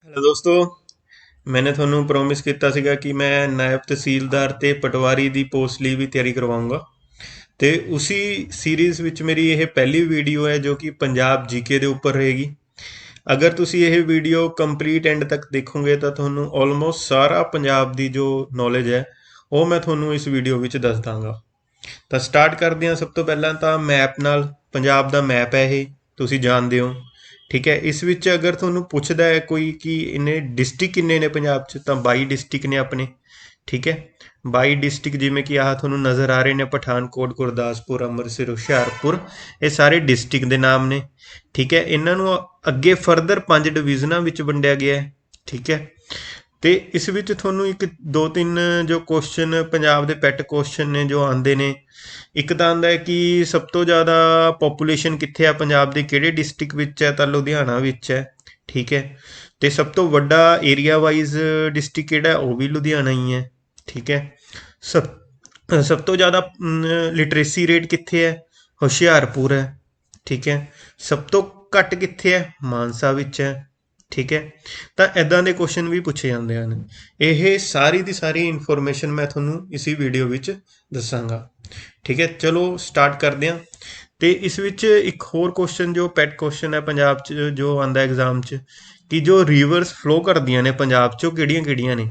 Hello दोस्तों। मैंने ਤੁਹਾਨੂੰ ਪ੍ਰੋਮਿਸ ਕੀਤਾ ਸੀਗਾ ਕਿ ਮੈਂ ਨਾਇਬ ਤਹਿਸੀਲਦਾਰ ਤੇ ਪਟਵਾਰੀ ਦੀ ਪੋਸਟ ਲਈ ਵੀ ਤਿਆਰੀ ਕਰਵਾਉਂਗਾ ਤੇ ਉसी ਸੀਰੀਜ਼ ਵਿੱਚ ਮੇਰੀ ਇਹ ਪਹਿਲੀ ਵੀਡੀਓ ਹੈ ਜੋ ਕਿ ਪੰਜਾਬ ਜੀਕੇ ਦੇ ਉੱਪਰ ਰਹੇਗੀ। ਅਗਰ ਤੁਸੀਂ ਇਹ ਵੀਡੀਓ ਕੰਪਲੀਟ ਐਂਡ ਤੱਕ ਦੇਖੋਗੇ ਤਾਂ ਤੁਹਾਨੂੰ ਆਲਮੋਸਟ ਸਾਰਾ ਪੰਜਾਬ ਦੀ ਜੋ ਨੌਲੇਜ ਹੈ ਉਹ ਮੈਂ ਤੁਹਾਨੂੰ ਇਸ ਵੀਡੀਓ ਵਿੱਚ ਦੱਸ ਦਾਂਗਾ। ਤਾਂ ਸਟਾਰਟ ਕਰਦੇ ਹਾਂ। ਸਭ ਤੋਂ ਪਹਿਲਾਂ ਤਾਂ ਮੈਪ ਨਾਲ। ਪੰਜਾਬ ਦਾ ਮੈਪ ਹੈ ਇਹ, ਤੁਸੀਂ ਜਾਣਦੇ ਹੋ। ਠੀਕ ਹੈ, ਇਸ ਵਿੱਚ ਅਗਰ ਤੁਹਾਨੂੰ ਪੁੱਛਦਾ ਹੈ ਕੋਈ ਕਿ ਇਹਨੇ ਡਿਸਟ੍ਰਿਕਟ ਕਿੰਨੇ ਨੇ ਪੰਜਾਬ 'ਚ, ਤਾਂ 22 ਡਿਸਟ੍ਰਿਕਟ ਨੇ ਆਪਣੇ। ਠੀਕ ਹੈ, 22 ਡਿਸਟ੍ਰਿਕਟ ਜਿਵੇਂ ਕਿ ਆਹ ਤੁਹਾਨੂੰ ਨਜ਼ਰ ਆ ਰਹੇ ਨੇ, ਪਠਾਨਕੋਟ, ਗੁਰਦਾਸਪੁਰ, ਅੰਮ੍ਰਿਤਸਰ, ਹੁਸ਼ਿਆਰਪੁਰ, ਇਹ ਸਾਰੇ ਡਿਸਟ੍ਰਿਕਟ ਦੇ ਨਾਮ ਨੇ। ਠੀਕ ਹੈ, ਇਹਨਾਂ ਨੂੰ ਅੱਗੇ ਫਰਦਰ 5 ਡਿਵੀਜ਼ਨਾਂ ਵਿੱਚ ਵੰਡਿਆ ਗਿਆ ਹੈ। ਠੀਕ ਹੈ, ਤੇ ਇਸ ਵਿੱਚ ਤੁਹਾਨੂੰ ਇੱਕ ਦੋ ਤਿੰਨ ਜੋ ਕੁਐਸਚਨ ਪੰਜਾਬ ਦੇ ਪੈਟ ਕੁਐਸਚਨ ਨੇ ਜੋ ਆਉਂਦੇ ਨੇ। ਇੱਕ ਤਾਂ ਆਉਂਦਾ ਹੈ ਕਿ ਸਭ ਤੋਂ ਜ਼ਿਆਦਾ ਪੋਪੂਲੇਸ਼ਨ ਕਿੱਥੇ ਆ ਪੰਜਾਬ ਦੀ, ਕਿਹੜੇ ਡਿਸਟ੍ਰਿਕਟ ਵਿੱਚ ਹੈ, ਤਾਂ ਲੁਧਿਆਣਾ ਵਿੱਚ ਹੈ। ਠੀਕ ਹੈ, ਤੇ ਸਭ ਤੋਂ ਵੱਡਾ ਏਰੀਆ ਵਾਈਜ਼ ਡਿਸਟ੍ਰਿਕਟ ਕਿਹੜਾ ਹੈ, ਉਹ ਵੀ ਲੁਧਿਆਣਾ ਹੀ ਹੈ। ਠੀਕ ਹੈ, ਸਭ ਤੋਂ ਜ਼ਿਆਦਾ ਲਿਟਰੇਸੀ ਰੇਟ ਕਿੱਥੇ ਹੈ, ਹੁਸ਼ਿਆਰਪੁਰ ਹੈ। ਠੀਕ ਹੈ, ਸਭ ਤੋਂ ਘੱਟ ਕਿੱਥੇ ਹੈ, ਮਾਨਸਾ ਵਿੱਚ ਹੈ। ਠੀਕ ਹੈ, ਤਾਂ ਇੱਦਾਂ ਦੇ ਕੁਐਸਚਨ ਵੀ ਪੁੱਛੇ ਜਾਂਦੇ ਹਨ। ਇਹ ਸਾਰੀ ਦੀ ਸਾਰੀ ਇਨਫੋਰਮੇਸ਼ਨ ਮੈਂ ਤੁਹਾਨੂੰ ਇਸੀ ਵੀਡੀਓ ਵਿੱਚ ਦੱਸਾਂਗਾ। ਠੀਕ ਹੈ, ਚਲੋ ਸਟਾਰਟ ਕਰਦੇ ਹਾਂ। ਤੇ ਇਸ ਵਿੱਚ ਇੱਕ ਹੋਰ ਕੁਐਸਚਨ ਜੋ ਪੈਟ ਕੁਐਸਚਨ ਹੈ ਪੰਜਾਬ 'ਚ ਜੋ ਆਉਂਦਾ ਐਗਜ਼ਾਮ 'ਚ, ਕਿ ਜੋ ਰਿਵਰਸ ਫਲੋ ਕਰਦੀਆਂ ਨੇ ਪੰਜਾਬ 'ਚ ਉਹ ਕਿਹੜੀਆਂ ਕਿਹੜੀਆਂ ਨੇ।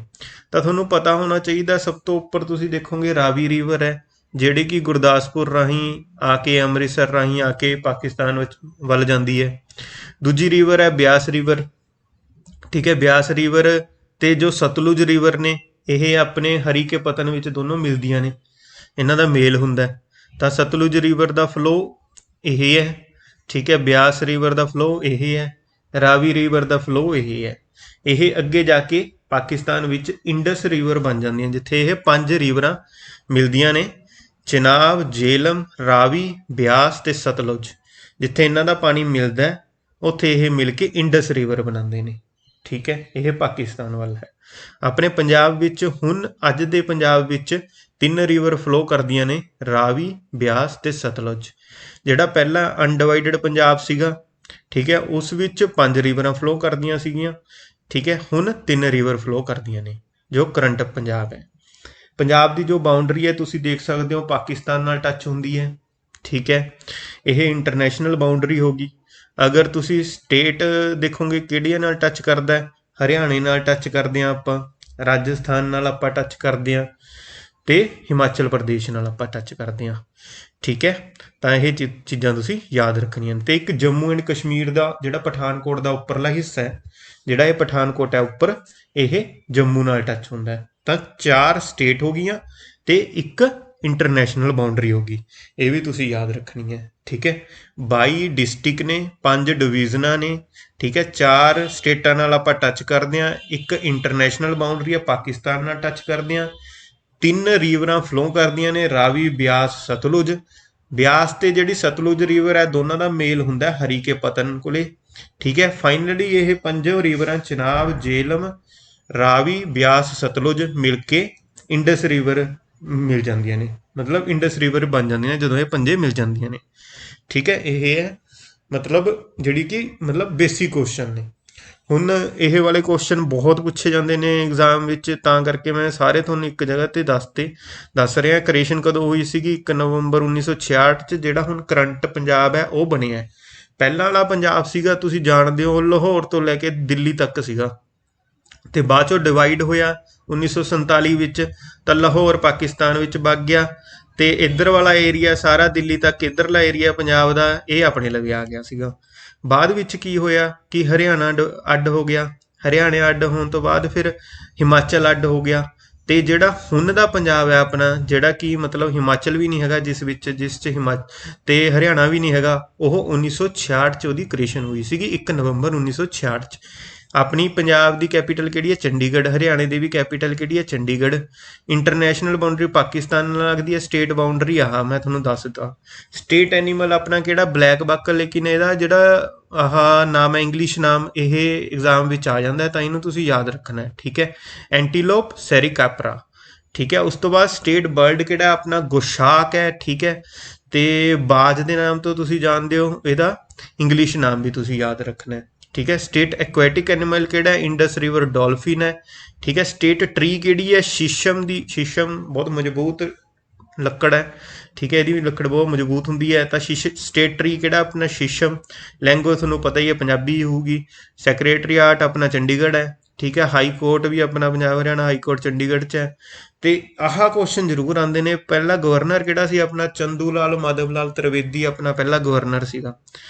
ਤਾਂ ਤੁਹਾਨੂੰ ਪਤਾ ਹੋਣਾ ਚਾਹੀਦਾ, ਸਭ ਤੋਂ ਉੱਪਰ ਤੁਸੀਂ ਦੇਖੋਗੇ ਰਾਵੀ ਰਿਵਰ ਹੈ, ਜਿਹੜੀ ਕਿ ਗੁਰਦਾਸਪੁਰ ਰਾਹੀਂ ਆ ਕੇ ਅੰਮ੍ਰਿਤਸਰ ਰਾਹੀਂ ਆ ਕੇ ਪਾਕਿਸਤਾਨ ਵਿੱਚ ਵੱਲ ਜਾਂਦੀ ਹੈ। ਦੂਜੀ ਰਿਵਰ ਹੈ ਬਿਆਸ ਰਿਵਰ। ਠੀਕ ਹੈ, ਬਿਆਸ ਰਿਵਰ ਤੇ ਜੋ ਸਤਲੁਜ ਰਿਵਰ ਨੇ ਇਹ ਆਪਣੇ ਹਰੀਕੇ ਪਤਨ ਵਿੱਚ ਦੋਨੋਂ ਮਿਲਦੀਆਂ ਨੇ, ਇਹਨਾਂ ਦਾ ਮੇਲ ਹੁੰਦਾ। ਤਾਂ ਸਤਲੁਜ ਰਿਵਰ ਦਾ ਫਲੋ ਇਹ ਹੈ। ਠੀਕ ਹੈ, ਬਿਆਸ ਰਿਵਰ ਦਾ ਫਲੋ ਇਹ ਹੈ, ਰਾਵੀ ਰਿਵਰ ਦਾ ਫਲੋ ਇਹ ਹੈ। ਇਹ ਅੱਗੇ ਜਾ ਕੇ ਪਾਕਿਸਤਾਨ ਵਿੱਚ ਇੰਡਸ ਰਿਵਰ ਬਣ ਜਾਂਦੀਆਂ, ਜਿੱਥੇ ਇਹ 5 ਰਿਵਰਾਂ ਮਿਲਦੀਆਂ ਨੇ, ਚਨਾਬ, ਜੇਹਲਮ, ਰਾਵੀ, ਬਿਆਸ ਤੇ ਸਤਲੁਜ। ਜਿੱਥੇ ਇਹਨਾਂ ਦਾ ਪਾਣੀ ਮਿਲਦਾ ਉੱਥੇ ਇਹ ਮਿਲ ਕੇ ਇੰਡਸ ਰਿਵਰ ਬਣਾਉਂਦੇ ਨੇ। ਠੀਕ ਹੈ, ਇਹ ਪਾਕਿਸਤਾਨ ਵੱਲ ਹੈ। ਆਪਣੇ ਪੰਜਾਬ ਵਿੱਚ ਹੁਣ ਅੱਜ ਦੇ ਪੰਜਾਬ ਵਿੱਚ 3 ਰਿਵਰ ਫਲੋ ਕਰਦੀਆਂ ਨੇ, ਰਾਵੀ, ਬਿਆਸ ਤੇ ਸਤਲੁਜ। ਜਿਹੜਾ ਪਹਿਲਾਂ ਅਨਡਿਵਾਈਡਡ ਪੰਜਾਬ ਸੀਗਾ, ਠੀਕ ਹੈ, ਉਸ ਵਿੱਚ 5 ਰਿਵਰਾਂ ਫਲੋ ਕਰਦੀਆਂ ਸੀਗੀਆਂ। ਠੀਕ ਹੈ, ਹੁਣ 3 ਰਿਵਰ ਫਲੋ ਕਰਦੀਆਂ ਨੇ ਜੋ ਕਰੰਟ ਪੰਜਾਬ ਹੈ। ਪੰਜਾਬ ਦੀ ਜੋ ਬਾਉਂਡਰੀ ਹੈ ਤੁਸੀਂ ਦੇਖ ਸਕਦੇ ਹੋ ਪਾਕਿਸਤਾਨ ਨਾਲ ਟੱਚ ਹੁੰਦੀ ਹੈ। ਠੀਕ ਹੈ, ਇਹ ਇੰਟਰਨੈਸ਼ਨਲ ਬਾਉਂਡਰੀ ਹੋ ਗਈ। ਅਗਰ ਤੁਸੀਂ ਸਟੇਟ ਦੇਖੋਗੇ ਕਿਹੜੀਆਂ ਨਾਲ ਟੱਚ ਕਰਦਾ, ਹਰਿਆਣੇ ਨਾਲ ਟੱਚ ਕਰਦੇ ਹਾਂ ਆਪਾਂ, ਰਾਜਸਥਾਨ ਨਾਲ ਆਪਾਂ ਟੱਚ ਕਰਦੇ ਹਾਂ, ਤੇ ਹਿਮਾਚਲ ਪ੍ਰਦੇਸ਼ ਨਾਲ ਆਪਾਂ ਟੱਚ ਕਰਦੇ ਹਾਂ। ਠੀਕ ਹੈ, ਤਾਂ ਇਹ ਚੀਜ਼ਾਂ ਤੁਸੀਂ ਯਾਦ ਰੱਖਣੀਆਂ। ਤੇ ਇੱਕ ਜੰਮੂ ਐਂਡ ਕਸ਼ਮੀਰ ਦਾ ਜਿਹੜਾ ਪਠਾਨਕੋਟ ਦਾ ਉੱਪਰਲਾ ਹਿੱਸਾ ਹੈ, ਜਿਹੜਾ ਇਹ ਪਠਾਨਕੋਟ ਹੈ ਉੱਪਰ, ਇਹ ਜੰਮੂ ਨਾਲ ਟੱਚ ਹੁੰਦਾ ਹੈ। ਤਾਂ 4 ਸਟੇਟ ਹੋ ਗਈਆਂ ਤੇ ਇੱਕ ਇੰਟਰਨੈਸ਼ਨਲ ਬਾਉਂਡਰੀ ਹੋ ਗਈ, ਇਹ ਵੀ ਤੁਸੀਂ ਯਾਦ ਰੱਖਣੀ ਹੈ। ਠੀਕ ਹੈ, 22 ਡਿਸਟ੍ਰਿਕਟ ਨੇ, 5 ਡਿਵੀਜ਼ਨਾਂ ਨੇ। ਠੀਕ ਹੈ, 4 ਸਟੇਟਾਂ ਨਾਲ ਆਪਾਂ ਟੱਚ ਕਰਦੇ ਹਾਂ, ਇੱਕ ਇੰਟਰਨੈਸ਼ਨਲ ਬਾਉਂਡਰੀ ਹੈ ਪਾਕਿਸਤਾਨ ਨਾਲ ਟੱਚ ਕਰਦੇ ਹਾਂ, 3 ਰਿਵਰਾਂ ਫਲੋ ਕਰਦੀਆਂ ਨੇ, ਰਾਵੀ, ਬਿਆਸ, ਸਤਲੁਜ। ਬਿਆਸ ਤੇ ਜਿਹੜੀ ਸਤਲੁਜ ਰਿਵਰ ਹੈ ਦੋਨਾਂ ਦਾ ਮੇਲ ਹੁੰਦਾ ਹਰੀਕੇ ਪਤਨ ਕੋਲੇ। ਠੀਕ ਹੈ, ਫਾਈਨਲੀ ਇਹ 5 ਰਿਵਰਾਂ ਚਨਾਬ, ਜੇਹਲਮ, ਰਾਵੀ, ਬਿਆਸ, ਸਤਲੁਜ ਮਿਲ ਕੇ ਇੰਡਸ ਰਿਵਰ ਮਿਲ ਜਾਂਦੀਆਂ ਨੇ, ਮਤਲਬ ਇੰਡਸ ਰਿਵਰ ਬਣ ਜਾਂਦੀਆਂ ਨੇ ਜਦੋਂ ਇਹ 5 ਮਿਲ ਜਾਂਦੀਆਂ ਨੇ। ਠੀਕ ਹੈ, ਇਹ ਹੈ ਮਤਲਬ ਜਿਹੜੀ ਕਿ ਮਤਲਬ ਬੇਸਿਕ ਕੁਐਸਚਨ ਨੇ। ਹੁਣ ਇਹ ਵਾਲੇ ਕੁਐਸਚਨ ਬਹੁਤ ਪੁੱਛੇ ਜਾਂਦੇ ਨੇ ਐਗਜ਼ਾਮ ਵਿੱਚ, ਤਾਂ ਕਰਕੇ ਮੈਂ ਸਾਰੇ ਤੁਹਾਨੂੰ ਇੱਕ ਜਗ੍ਹਾ ਤੇ ਦੱਸ ਰਿਹਾ। ਕ੍ਰੀਏਸ਼ਨ ਕਦੋਂ ਹੋਈ ਸੀਗੀ, 1 ਨਵੰਬਰ 1966 'ਚ। ਜਿਹੜਾ ਹੁਣ ਕਰੰਟ ਪੰਜਾਬ ਹੈ ਉਹ ਬਣਿਆ। ਪਹਿਲਾਂ ਵਾਲਾ ਪੰਜਾਬ ਸੀਗਾ ਤੁਸੀਂ ਜਾਣਦੇ ਹੋ, ਲਾਹੌਰ ਤੋਂ ਲੈ ਕੇ ਦਿੱਲੀ ਤੱਕ ਸੀਗਾ, ਤੇ ਬਾਅਦ ਚੋਂ ਡਿਵਾਈਡ ਹੋਇਆ 1947 ਵਿੱਚ, ਤਾਂ ਲਾਹੌਰ ਪਾਕਿਸਤਾਨ ਵਿੱਚ ਵਗ ਗਿਆ, ਤੇ ਇੱਧਰ ਵਾਲਾ ਏਰੀਆ ਸਾਰਾ ਦਿੱਲੀ ਤੱਕ, ਇੱਧਰਲਾ ਏਰੀਆ ਪੰਜਾਬ ਦਾ ਇਹ ਆਪਣੇ ਲਵੇ ਆ ਗਿਆ ਸੀਗਾ। ਬਾਅਦ ਵਿੱਚ ਕੀ ਹੋਇਆ ਕਿ ਹਰਿਆਣਾ ਅੱਡ ਹੋ ਗਿਆ, ਹਰਿਆਣੇ ਅੱਡ ਹੋਣ ਤੋਂ ਬਾਅਦ ਫਿਰ ਹਿਮਾਚਲ ਅੱਡ ਹੋ ਗਿਆ, ਤੇ ਜਿਹੜਾ ਹੁਣ ਦਾ ਪੰਜਾਬ ਹੈ ਆਪਣਾ, ਜਿਹੜਾ ਕਿ ਮਤਲਬ ਹਿਮਾਚਲ ਵੀ ਨਹੀਂ ਹੈਗਾ ਜਿਸ 'ਚ ਤੇ ਹਰਿਆਣਾ ਵੀ ਨਹੀਂ ਹੈਗਾ, ਉਹ 1966 'ਚ ਉਹਦੀ ਕ੍ਰੀਏਸ਼ਨ ਹੋਈ ਸੀਗੀ, 1 ਨਵੰਬਰ 1966 'ਚ। ਆਪਣੀ ਪੰਜਾਬ ਦੀ ਕੈਪੀਟਲ ਕਿਹੜੀ ਹੈ, ਚੰਡੀਗੜ੍ਹ। ਹਰਿਆਣੇ ਦੀ ਵੀ ਕੈਪੀਟਲ ਕਿਹੜੀ ਹੈ, ਚੰਡੀਗੜ੍ਹ। ਇੰਟਰਨੈਸ਼ਨਲ ਬਾਉਂਡਰੀ ਪਾਕਿਸਤਾਨ ਨਾਲ ਲੱਗਦੀ ਹੈ, ਸਟੇਟ ਬਾਉਂਡਰੀ ਆਹ ਮੈਂ ਤੁਹਾਨੂੰ ਦੱਸ ਦਿੱਤਾ। ਸਟੇਟ ਐਨੀਮਲ ਆਪਣਾ ਕਿਹੜਾ, ਬਲੈਕ ਬੱਕ। ਲੇਕਿਨ ਇਹਦਾ ਜਿਹੜਾ ਆਹ ਨਾਮ ਹੈ, ਇੰਗਲਿਸ਼ ਨਾਮ, ਇਹ ਐਗਜ਼ਾਮ ਵਿੱਚ ਆ ਜਾਂਦਾ, ਤਾਂ ਇਹਨੂੰ ਤੁਸੀਂ ਯਾਦ ਰੱਖਣਾ ਹੈ। ਠੀਕ ਹੈ, ਐਂਟੀਲੋਪ ਸੈਰੀਕੈਪਰਾ। ਠੀਕ ਹੈ, ਉਸ ਤੋਂ ਬਾਅਦ ਸਟੇਟ ਬਰਡ ਕਿਹੜਾ ਆਪਣਾ, ਗੋਸ਼ਾਕ ਹੈ। ਠੀਕ ਹੈ, ਤੇ ਬਾਜ ਦੇ ਨਾਮ ਤੋਂ ਤੁਸੀਂ ਜਾਣਦੇ ਹੋ, ਇਹਦਾ ਇੰਗਲਿਸ਼ ਨਾਮ ਵੀ ਤੁਸੀਂ ਯਾਦ ਰੱਖਣਾ ਹੈ। ठीक है। स्टेट एक्वैटिक एनिमल किहड़ा है? इंडस रिवर डॉल्फिन है। ठीक है। स्टेट ट्री किहड़ी है? शीशम दी, शीशम बहुत मजबूत ਲੱਕੜ ਹੈ। ਠੀਕ ਹੈ, ਇਹਦੀ ਵੀ ਲੱਕੜ ਬਹੁਤ ਮਜ਼ਬੂਤ ਹੁੰਦੀ ਹੈ। ਤਾਂ ਸਟੇਟ ਟਰੀ ਕਿਹੜਾ ਆਪਣਾ? ਸ਼ੀਸ਼ਮ। ਲੈਂਗੁਏਜ ਤੁਹਾਨੂੰ ਪਤਾ ਹੀ ਹੈ, ਪੰਜਾਬੀ ਹੋਊਗੀ। ਸੈਕਰੇਟਰੀਏਟ ਆਪਣਾ ਚੰਡੀਗੜ੍ਹ ਹੈ। ਠੀਕ ਹੈ। ਹਾਈ ਕੋਰਟ ਵੀ ਆਪਣਾ ਪੰਜਾਬ ਹਰਿਆਣਾ ਹਾਈ ਕੋਰਟ ਚੰਡੀਗੜ੍ਹ 'ਚ ਹੈ। ਤੇ ਆਹ ਕੁਐਸਚਨ ਜ਼ਰੂਰ ਆਉਂਦੇ ਨੇ। ਪਹਿਲਾ ਗਵਰਨਰ ਕਿਹੜਾ ਸੀ ਆਪਣਾ? ਚੰਦੂ ਲਾਲ ਮਾਧਵ ਲਾਲ ਤ੍ਰਿਵੇਦੀ ਆਪਣਾ ਪਹਿਲਾ ਗਵਰਨਰ ਸੀਗਾ।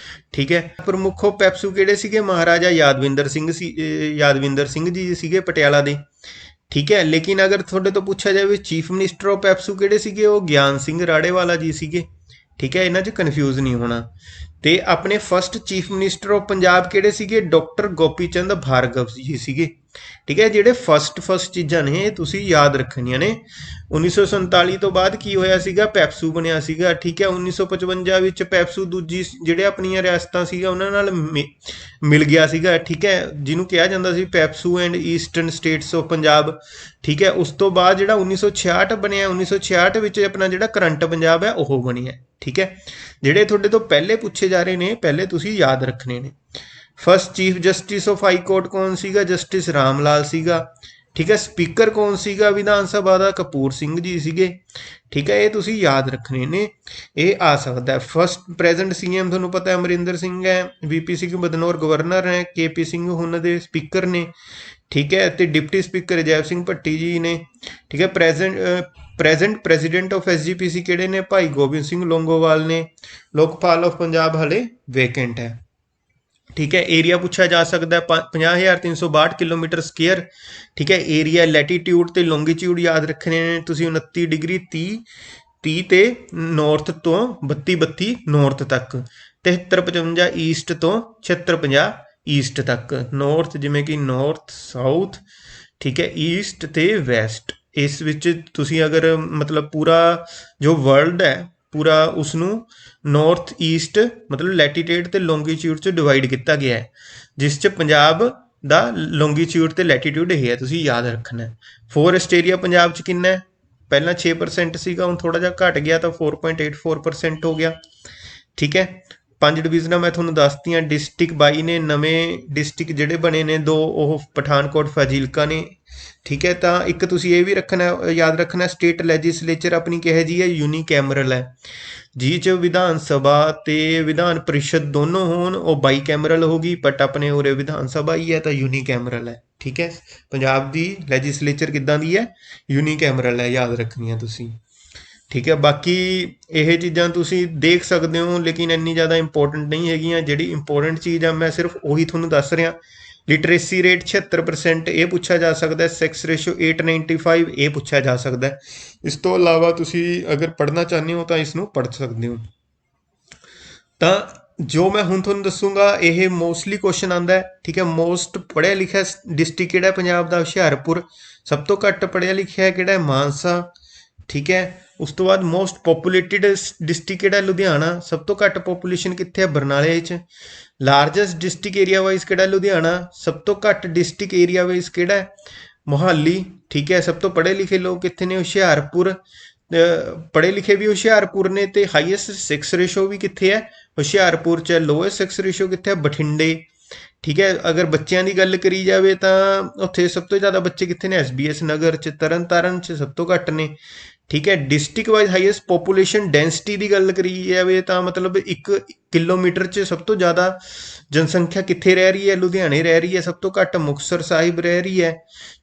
ਠੀਕ ਹੈ। ਪ੍ਰਮੁੱਖੋ ਪੈਪਸੂ ਕਿਹੜੇ ਸੀਗੇ? ਮਹਾਰਾਜਾ ਯਾਦਵਿੰਦਰ ਸਿੰਘ ਸੀ, ਯਾਦਵਿੰਦਰ ਸਿੰਘ ਜੀ ਸੀਗੇ ਪਟਿਆਲਾ ਦੇ। ਠੀਕ ਹੈ। ਲੇਕਿਨ ਅਗਰ ਤੁਹਾਡੇ ਤੋਂ ਪੁੱਛਿਆ ਜਾਵੇ ਚੀਫ ਮਿਨਿਸਟਰ ਆਫ ਪੈਪਸੂ ਕਿਹੜੇ ਸੀਗੇ? ਉਹ ਗਿਆਨ ਸਿੰਘ ਰਾੜੇਵਾਲਾ ਜੀ ਸੀਗੇ। ਠੀਕ ਹੈ, ਇਹਨਾਂ 'ਚ ਕਨਫਿਊਜ਼ ਨਹੀਂ ਹੋਣਾ। ਤੇ ਆਪਣੇ first chief minister of Punjab ਕਿਹੜੇ ਸੀਗੇ? ਡਾਕਟਰ ਗੋਪੀ ਚੰਦ ਭਾਰਗਵ ਜੀ ਸੀਗੇ। ਠੀਕ ਹੈ। ਜਿਹੜੇ ਫਸਟ ਚੀਜ਼ਾਂ ਨੇ ਇਹ ਤੁਸੀਂ ਯਾਦ ਰੱਖਣੀਆਂ ਨੇ। 1947 ਤੋਂ ਬਾਅਦ ਕੀ ਹੋਇਆ ਸੀਗਾ? ਪੈਪਸੂ ਬਣਿਆ ਸੀਗਾ। ਠੀਕ ਹੈ। 1955 ਵਿੱਚ ਪੈਪਸੂ ਦੂਜੀ ਜਿਹੜੇ ਆਪਣੀਆਂ ਰਿਆਸਤਾਂ ਸੀਗਾ ਉਹਨਾਂ ਨਾਲ ਮਿਲ ਗਿਆ ਸੀਗਾ। ਠੀਕ ਹੈ, ਜਿਹਨੂੰ ਕਿਹਾ ਜਾਂਦਾ ਸੀ PEPSU and eastern status of Punjab. ਠੀਕ ਹੈ। ਉਸ ਤੋਂ ਬਾਅਦ ਜਿਹੜਾ 1966 ਬਣਿਆ, 1966 ਵਿੱਚ ਆਪਣਾ ਜਿਹੜਾ ਕਰੰਟ ਪੰਜਾਬ ਹੈ ਉਹ ਬਣਿਆ। ਠੀਕ ਹੈ। ਜਿਹੜੇ ਤੁਹਾਡੇ ਤੋਂ ਪਹਿਲੇ ਪੁੱਛੇ ਜਾ ਰਹੇ ਨੇ ਪਹਿਲੇ ਤੁਸੀਂ ਯਾਦ ਰੱਖਣੇ ਨੇ। First chief justice of high court ਕੌਣ ਸੀਗਾ? ਜਸਟਿਸ ਰਾਮ ਲਾਲ ਸੀਗਾ। ਠੀਕ ਹੈ। ਸਪੀਕਰ ਕੌਣ ਸੀਗਾ ਵਿਧਾਨ ਸਭਾ ਦਾ? ਕਪੂਰ ਸਿੰਘ ਜੀ ਸੀਗੇ। ਠੀਕ ਹੈ, ਇਹ ਤੁਸੀਂ ਯਾਦ ਰੱਖਣੇ ਨੇ। ਇਹ ਆ ਸਕਦਾ। ਫਸਟ ਪ੍ਰੈਜ਼ੈਂਟ ਸੀਐਮ ਤੁਹਾਨੂੰ ਪਤਾ ਅਮਰਿੰਦਰ ਸਿੰਘ ਹੈ। ਵੀਪੀ ਸਿੰਘ ਬਦਨੌਰ ਗਵਰਨਰ ਹੈ। ਕੇਪੀ ਸਿੰਘ ਉਹਨਾਂ ਦੇ ਸਪੀਕਰ ਨੇ। ਠੀਕ ਹੈ। ਤੇ ਡਿਪਟੀ ਸਪੀਕਰ ਅਜੈਬ ਸਿੰਘ ਭੱਟੀ ਜੀ ਨੇ। ਠੀਕ ਹੈ। ਪ੍ਰੈਜ਼ੈਂਟ ਪ੍ਰੈਜ਼ੀਡੈਂਟ ਆਫ ਐਸਜੀਪੀਸੀ ਕਿਹੜੇ ਨੇ? ਭਾਈ ਗੋਬਿੰਦ ਸਿੰਘ ਲੋਂਗੋਵਾਲ ਨੇ। ਲੋਕਪਾਲ ਆਫ ਪੰਜਾਬ ਹਲੇ ਵੇਕੈਂਟ ਹੈ। ਠੀਕ ਹੈ। ਏਰੀਆ ਪੁੱਛਿਆ ਜਾ ਸਕਦਾ 50,362 ਕਿਲੋਮੀਟਰ ਸਕੁਅਰ। ਠੀਕ ਹੈ। ਏਰੀਆ ਲੈਟੀਟਿਊਡ ਤੇ ਲੋਂਗੀਟਿਊਡ ਯਾਦ ਰੱਖਣੇ ਨੇ ਤੁਸੀਂ। 29 ਡਿਗਰੀ 30 ਤੇ ਨਾਰਥ ਤੋਂ 32 ਨਾਰਥ ਤੱਕ। 7355 ਈਸਟ ਤੋਂ 7650 ਈਸਟ ਤੱਕ। ਨਾਰਥ ਜਿਵੇਂ ਕਿ ਨਾਰਥ ਸਾਊਥ। ਠੀਕ ਹੈ। ਈਸਟ ਤੇ ਵੈਸਟ। ਇਸ ਵਿੱਚ ਤੁਸੀਂ ਅਗਰ ਮਤਲਬ ਪੂਰਾ ਜੋ ਵਰਲਡ ਹੈ ਪੂਰਾ ਉਸਨੂੰ ਨਾਰਥ ਈਸਟ ਮਤਲਬ ਲੈਟੀਟਿਊਡ ਤੇ ਲੋਂਗੀਟਿਊਡ 'ਚ ਡਿਵਾਈਡ ਕੀਤਾ ਗਿਆ ਹੈ, ਜਿਸ 'ਚ ਪੰਜਾਬ ਦਾ ਲੋਂਗੀਟਿਊਡ ਤੇ ਲੈਟੀਟਿਊਡ ਇਹ ਹੈ, ਤੁਸੀਂ ਯਾਦ ਰੱਖਣਾ। ਫੋਰੈਸਟ ਏਰੀਆ ਪੰਜਾਬ 'ਚ ਕਿੰਨਾ ਹੈ? ਪਹਿਲਾਂ 6% ਸੀਗਾ, ਹੁਣ ਥੋੜ੍ਹਾ ਜਿਹਾ ਘਟ ਗਿਆ ਤਾਂ 4.84% ਹੋ ਗਿਆ। ਠੀਕ ਹੈ। 5 ਡਿਵੀਜ਼ਨਾਂ ਮੈਂ ਤੁਹਾਨੂੰ ਦੱਸਤੀਆਂ। ਡਿਸਟ੍ਰਿਕਟ 22 ਨੇ। ਨਵੇਂ ਡਿਸਟ੍ਰਿਕਟ ਜਿਹੜੇ ਬਣੇ ਨੇ 2 ਉਹ ਪਠਾਨਕੋਟ ਫਾਜ਼ਿਲਕਾ ਨੇ। ਠੀਕ ਹੈ। ਤਾਂ ਇੱਕ ਤੁਸੀਂ ਇਹ ਵੀ ਰੱਖਣਾ ਯਾਦ ਰੱਖਣਾ ਸਟੇਟ ਲੈਜਿਸਲੇਚਰ ਆਪਣੀ ਕਿਹੋ ਜਿਹੀ ਹੈ? ਯੂਨੀਕੈਮਰਲ ਹੈ। ਜਿਹ 'ਚ ਵਿਧਾਨ ਸਭਾ ਤੇ ਵਿਧਾਨ ਪ੍ਰੀਸ਼ਦ ਦੋਨੋਂ ਹੋਣ ਉਹ ਬਾਈ ਕੈਮਰਲ ਹੋ ਗਈ, ਬਟ ਆਪਣੇ ਉਰੇ ਵਿਧਾਨ ਸਭਾ ਹੀ ਹੈ ਤਾਂ ਯੂਨੀਕੈਮਰਲ ਹੈ। ਠੀਕ ਹੈ। ਪੰਜਾਬ ਦੀ ਲੈਜਿਸਲੇਚਰ ਕਿੱਦਾਂ ਦੀ ਹੈ? ਯੂਨੀਕੈਮਰਲ ਹੈ, ਯਾਦ ਰੱਖਣੀਆਂ ਤੁਸੀਂ। ਠੀਕ ਹੈ। ਬਾਕੀ ਇਹ ਚੀਜ਼ਾਂ ਤੁਸੀਂ ਦੇਖ ਸਕਦੇ ਹੋ ਲੇਕਿਨ ਇੰਨੀ ਜ਼ਿਆਦਾ ਇੰਪੋਰਟੈਂਟ ਨਹੀਂ ਹੈਗੀਆਂ। ਜਿਹੜੀ ਇੰਪੋਰਟੈਂਟ ਚੀਜ਼ ਆ ਮੈਂ ਸਿਰਫ ਉਹੀ ਤੁਹਾਨੂੰ ਦੱਸ ਰਿਹਾ। ਲਿਟਰੇਸੀ ਰੇਟ 76%, ਇਹ ਪੁੱਛਿਆ ਜਾ ਸਕਦਾ। ਸੈਕਸ ਰੇਸ਼ੋ 895, ਇਹ ਪੁੱਛਿਆ ਜਾ ਸਕਦਾ। ਇਸ ਤੋਂ ਇਲਾਵਾ ਤੁਸੀਂ ਅਗਰ ਪੜ੍ਹਨਾ ਚਾਹੁੰਦੇ ਹੋ ਤਾਂ ਇਸ ਨੂੰ ਪੜ੍ਹ ਸਕਦੇ ਹੋ। ਤਾਂ ਜੋ ਮੈਂ ਹੁਣ ਤੁਹਾਨੂੰ ਦੱਸੂਗਾ ਇਹ ਮੋਸਟਲੀ ਕੁਐਸਚਨ ਆਉਂਦਾ। ਠੀਕ ਹੈ। ਮੋਸਟ ਪੜ੍ਹਿਆ ਲਿਖਿਆ ਡਿਸਟ੍ਰਿਕਟ ਕਿਹੜਾ ਪੰਜਾਬ ਦਾ? ਹੁਸ਼ਿਆਰਪੁਰ। ਸਭ ਤੋਂ ਘੱਟ ਪੜ੍ਹਿਆ ਲਿਖਿਆ ਕਿਹੜਾ? ਮਾਨਸਾ। ਠੀਕ ਹੈ। ਉਸ ਤੋਂ ਬਾਅਦ ਮੋਸਟ ਪੋਪੂਲੇਟਿਡ ਡਿਸਟ੍ਰਿਕਟ ਕਿਹੜਾ? ਲੁਧਿਆਣਾ। ਸਭ ਤੋਂ ਘੱਟ ਪੋਪੂਲੇਸ਼ਨ ਕਿੱਥੇ ਹੈ? ਬਰਨਾਲੇ 'ਚ। ਲਾਰਜੈਸਟ ਡਿਸਟ੍ਰਿਕਟ ਏਰੀਆ ਵਾਈਜ਼ ਕਿਹੜਾ? ਲੁਧਿਆਣਾ। ਸਭ ਤੋਂ ਘੱਟ ਡਿਸਟ੍ਰਿਕਟ ਏਰੀਆ ਵਾਈਜ਼ ਕਿਹੜਾ? ਮੋਹਾਲੀ। ਠੀਕ ਹੈ। ਸਭ ਤੋਂ ਪੜ੍ਹੇ ਲਿਖੇ ਲੋਕ ਕਿੱਥੇ ਨੇ? ਹੁਸ਼ਿਆਰਪੁਰ। ਪੜ੍ਹੇ ਲਿਖੇ ਵੀ ਹੁਸ਼ਿਆਰਪੁਰ ਨੇ ਤੇ ਹਾਈਐਸਟ ਸੈਕਸ ਰੇਸ਼ੋ ਵੀ ਕਿੱਥੇ ਹੈ? ਹੁਸ਼ਿਆਰਪੁਰ 'ਚ। ਲੋਐਸਟ ਸੈਕਸ ਰੇਸ਼ੋ ਕਿੱਥੇ ਹੈ? ਬਠਿੰਡੇ। ਠੀਕ ਹੈ। ਅਗਰ ਬੱਚਿਆਂ ਦੀ ਗੱਲ ਕਰੀ ਜਾਵੇ ਤਾਂ ਉੱਥੇ ਸਭ ਤੋਂ ਜ਼ਿਆਦਾ ਬੱਚੇ ਕਿੱਥੇ ਨੇ? SBS ਨਗਰ 'ਚ। ਤਰਨਤਾਰਨ 'ਚ ਸਭ ਤੋਂ ਘੱਟ ਨੇ। ਠੀਕ ਹੈ। District wise highest population density ਦੀ ਗੱਲ ਕਰੀ ਜਾਵੇ ਤਾਂ ਮਤਲਬ 1 ਕਿਲੋਮੀਟਰ 'ਚ ਸਭ ਤੋਂ ਜ਼ਿਆਦਾ ਜਨਸੰਖਿਆ ਕਿੱਥੇ ਰਹਿ ਰਹੀ ਹੈ? ਲੁਧਿਆਣੇ ਰਹਿ ਰਹੀ ਹੈ। ਸਭ ਤੋਂ ਘੱਟ ਮੁਕਤਸਰ ਸਾਹਿਬ ਰਹਿ ਰਹੀ ਹੈ।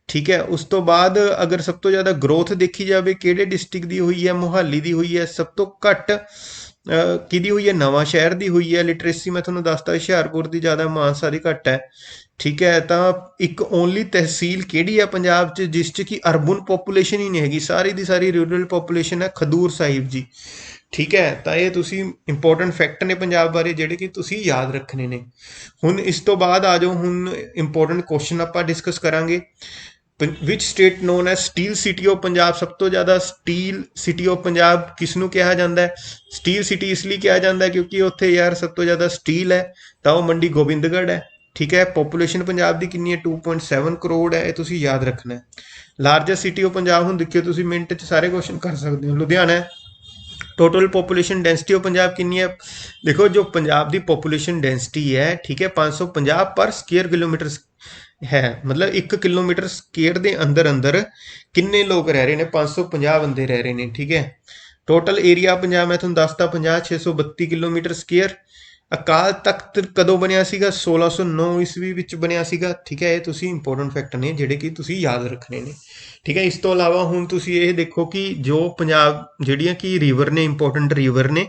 ਠੀਕ ਹੈ। ਉਸ ਤੋਂ ਬਾਅਦ ਅਗਰ ਸਭ ਤੋਂ ਜ਼ਿਆਦਾ ਗਰੋਥ ਦੇਖੀ ਜਾਵੇ ਕਿਹੜੇ ਡਿਸਟ੍ਰਿਕਟ ਦੀ ਹੋਈ ਹੈ? ਮੋਹਾਲੀ ਦੀ ਹੋਈ ਹੈ। ਸਭ ਤੋਂ ਘੱਟ ਕਿਹਦੀ ਹੋਈ ਹੈ? ਨਵਾਂ ਸ਼ਹਿਰ ਦੀ ਹੋਈ ਹੈ। ਲਿਟਰੇਸੀ ਮੈਂ ਤੁਹਾਨੂੰ ਦੱਸਤਾ ਹੁਸ਼ਿਆਰਪੁਰ ਦੀ ਜ਼ਿਆਦਾ, ਮਾਨਸਾ ਦੀ ਘੱਟ ਹੈ। ਠੀਕ ਹੈ। ਤਾਂ ਇੱਕ ਓਨਲੀ ਤਹਿਸੀਲ ਕਿਹੜੀ ਹੈ ਪੰਜਾਬ 'ਚ ਜਿਸ 'ਚ ਕਿ ਅਰਬਨ ਪੋਪੂਲੇਸ਼ਨ ਹੀ ਨਹੀਂ ਹੈਗੀ, ਸਾਰੀ ਦੀ ਸਾਰੀ ਰੂਰਲ ਪੋਪੂਲੇਸ਼ਨ ਹੈ? ਖਡੂਰ ਸਾਹਿਬ ਜੀ। ਠੀਕ ਹੈ। ਤਾਂ ਇਹ ਤੁਸੀਂ ਇੰਪੋਰਟੈਂਟ ਫੈਕਟ ਨੇ ਪੰਜਾਬ ਬਾਰੇ ਜਿਹੜੇ ਕਿ ਤੁਸੀਂ ਯਾਦ ਰੱਖਣੇ ਨੇ। ਹੁਣ ਇਸ ਤੋਂ ਬਾਅਦ ਆ ਜਾਓ, ਹੁਣ ਇੰਪੋਰਟੈਂਟ ਕੁਐਸਚਨ ਆਪਾਂ ਡਿਸਕਸ ਕਰਾਂਗੇ। Which state known as steel city of Punjab? ਸਭ ਤੋਂ ਜ਼ਿਆਦਾ ਸਟੀਲ ਸਿਟੀ ਆਫ ਪੰਜਾਬ ਕਿਸ ਨੂੰ ਕਿਹਾ ਜਾਂਦਾ ਹੈ? ਸਟੀਲ ਸਿਟੀ ਇਸ ਲਈ ਕਿਹਾ ਜਾਂਦਾ ਕਿਉਂਕਿ ਉੱਥੇ ਯਾਰ ਸਭ ਤੋਂ ਜ਼ਿਆਦਾ ਸਟੀਲ ਹੈ, ਤਾਂ ਉਹ ਮੰਡੀ ਗੋਬਿੰਦਗੜ੍ਹ ਹੈ। ਠੀਕ ਹੈ। ਪੋਪੂਲੇਸ਼ਨ ਪੰਜਾਬ ਦੀ ਕਿੰਨੀ ਹੈ? 2.7 ਕਰੋੜ ਹੈ। ਇਹ ਤੁਸੀਂ ਯਾਦ ਰੱਖਣਾ। ਲਾਰਜੈਸਟ ਸਿਟੀ ਆਫ ਪੰਜਾਬ ਹੁਣ ਦੇਖਿਓ ਤੁਸੀਂ ਮਿੰਟ 'ਚ ਸਾਰੇ ਕੁਐਸਚਨ ਕਰ ਸਕਦੇ ਹੋ। ਲੁਧਿਆਣਾ ਹੈ। Total population density of Punjab कितनी है? देखो जो पंजाब की पॉपुलेशन डेंसिटी है, ठीक है, 550 पर स्क्वेयर किलोमीटर है। मतलब 1 किलोमीटर स्क्वेयर के अंदर अंदर किन्ने लोग रह रहे हैं? 550 बंदे रह रहे हैं, ठीक है। टोटल एरिया पंजाब मैं तुहानूं दसता 50,632 किलोमीटर स्क्वेयर। अकाल तख्त कदों बनिया सीगा? 1609 ईस्वी विच बनिया सीगा, ठीक है। ये तुसी इंपोर्टेंट फैक्ट ने जिहड़े कि तुसी याद रखने ने, ठीक है। इस तो इलावा हुण तुसी ये देखो कि जो पंजाब जिहड़ियां कि रिवर ने, इंपोर्टेंट रिवर ने,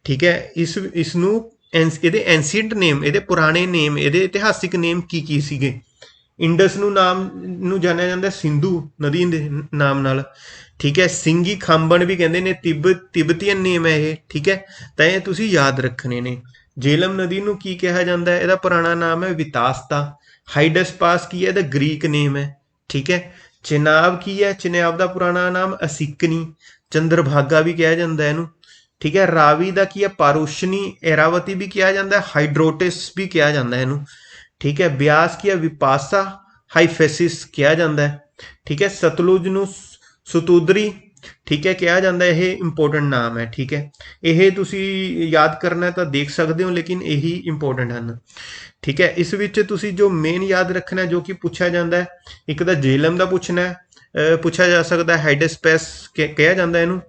ठीक है, इसनूं ਇਹਦੇ एंसीएंट नेम, ਇਹਦੇ पुराने नेम, ਇਹਦੇ इतिहासिक नेम की ਸੀਗੇ? इंडस नाम जानिया जाता सिंधु नदी के नाम नाल, ठीक है। सिंगी खांबन भी कहते हैं, तिब्बतियन नेम है ये, ठीक है। तो ये तुसी याद रखने ने। झेलम नदी नूं की कहा जाता है? ਇਹਦਾ पुराना नाम है वितासता। हाइडस पास की है? ਇਹਦਾ ग्रीक नेम है, ठीक है। चिनाब की है? चिनाब का पुराना नाम असिकनी। चंद्रभागा भी कहा जाता है इनू, ठीक है। रावी का की है? पारुशनी। एरावती भी कहा जाता है, हाइड्रोटिस भी कहा जाता है इनू, ठीक है। ब्यास की है? विपासा हाइफेसिस कहा जाता है, ठीक है। सतलुज नूं सतुदरी, ठीक है, कहा जाता है। ये इंपोर्टेंट नाम है, ठीक है। ये तुसी याद करना तो देख सकते हो, लेकिन यही इंपोर्टेंट हैं, ठीक है। इस विच तुसी जो मेन याद रखना जो कि पूछा जाता है, एक तो झेलम का पूछना है, पूछा जा सकता है। हाइडसपैस कहा जाता है इनू,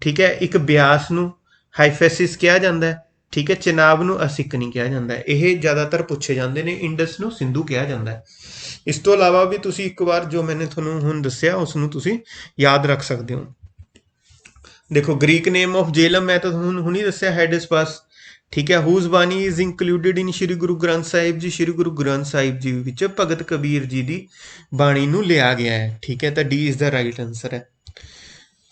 ठीक है। एक ब्यास नूं हाइफेसिस कहा जाता है, ठीक है। चिनाब नूं असिकनी कहा जाता है। ये ज़्यादातर पूछे जाते हैं। इंडस नूं सिंधु कहा जाता है। इस तो इलावा भी तुसी एक बार जो मैंने तुहानूं हुण दस्सिया उसनूं तुसी याद रख सकते हो। देखो ग्रीक नेम ऑफ झेलम मैं तो हुणी दस्सिया, हाइडसपैस, ठीक है। हुज बानी इज इंकलूडिड इन श्री गुरु ग्रंथ साहिब जी? श्री गुरु ग्रंथ साहिब जी विच भगत कबीर जी की बाणी नूं लिया गया है, ठीक है। तो D is the right answer है।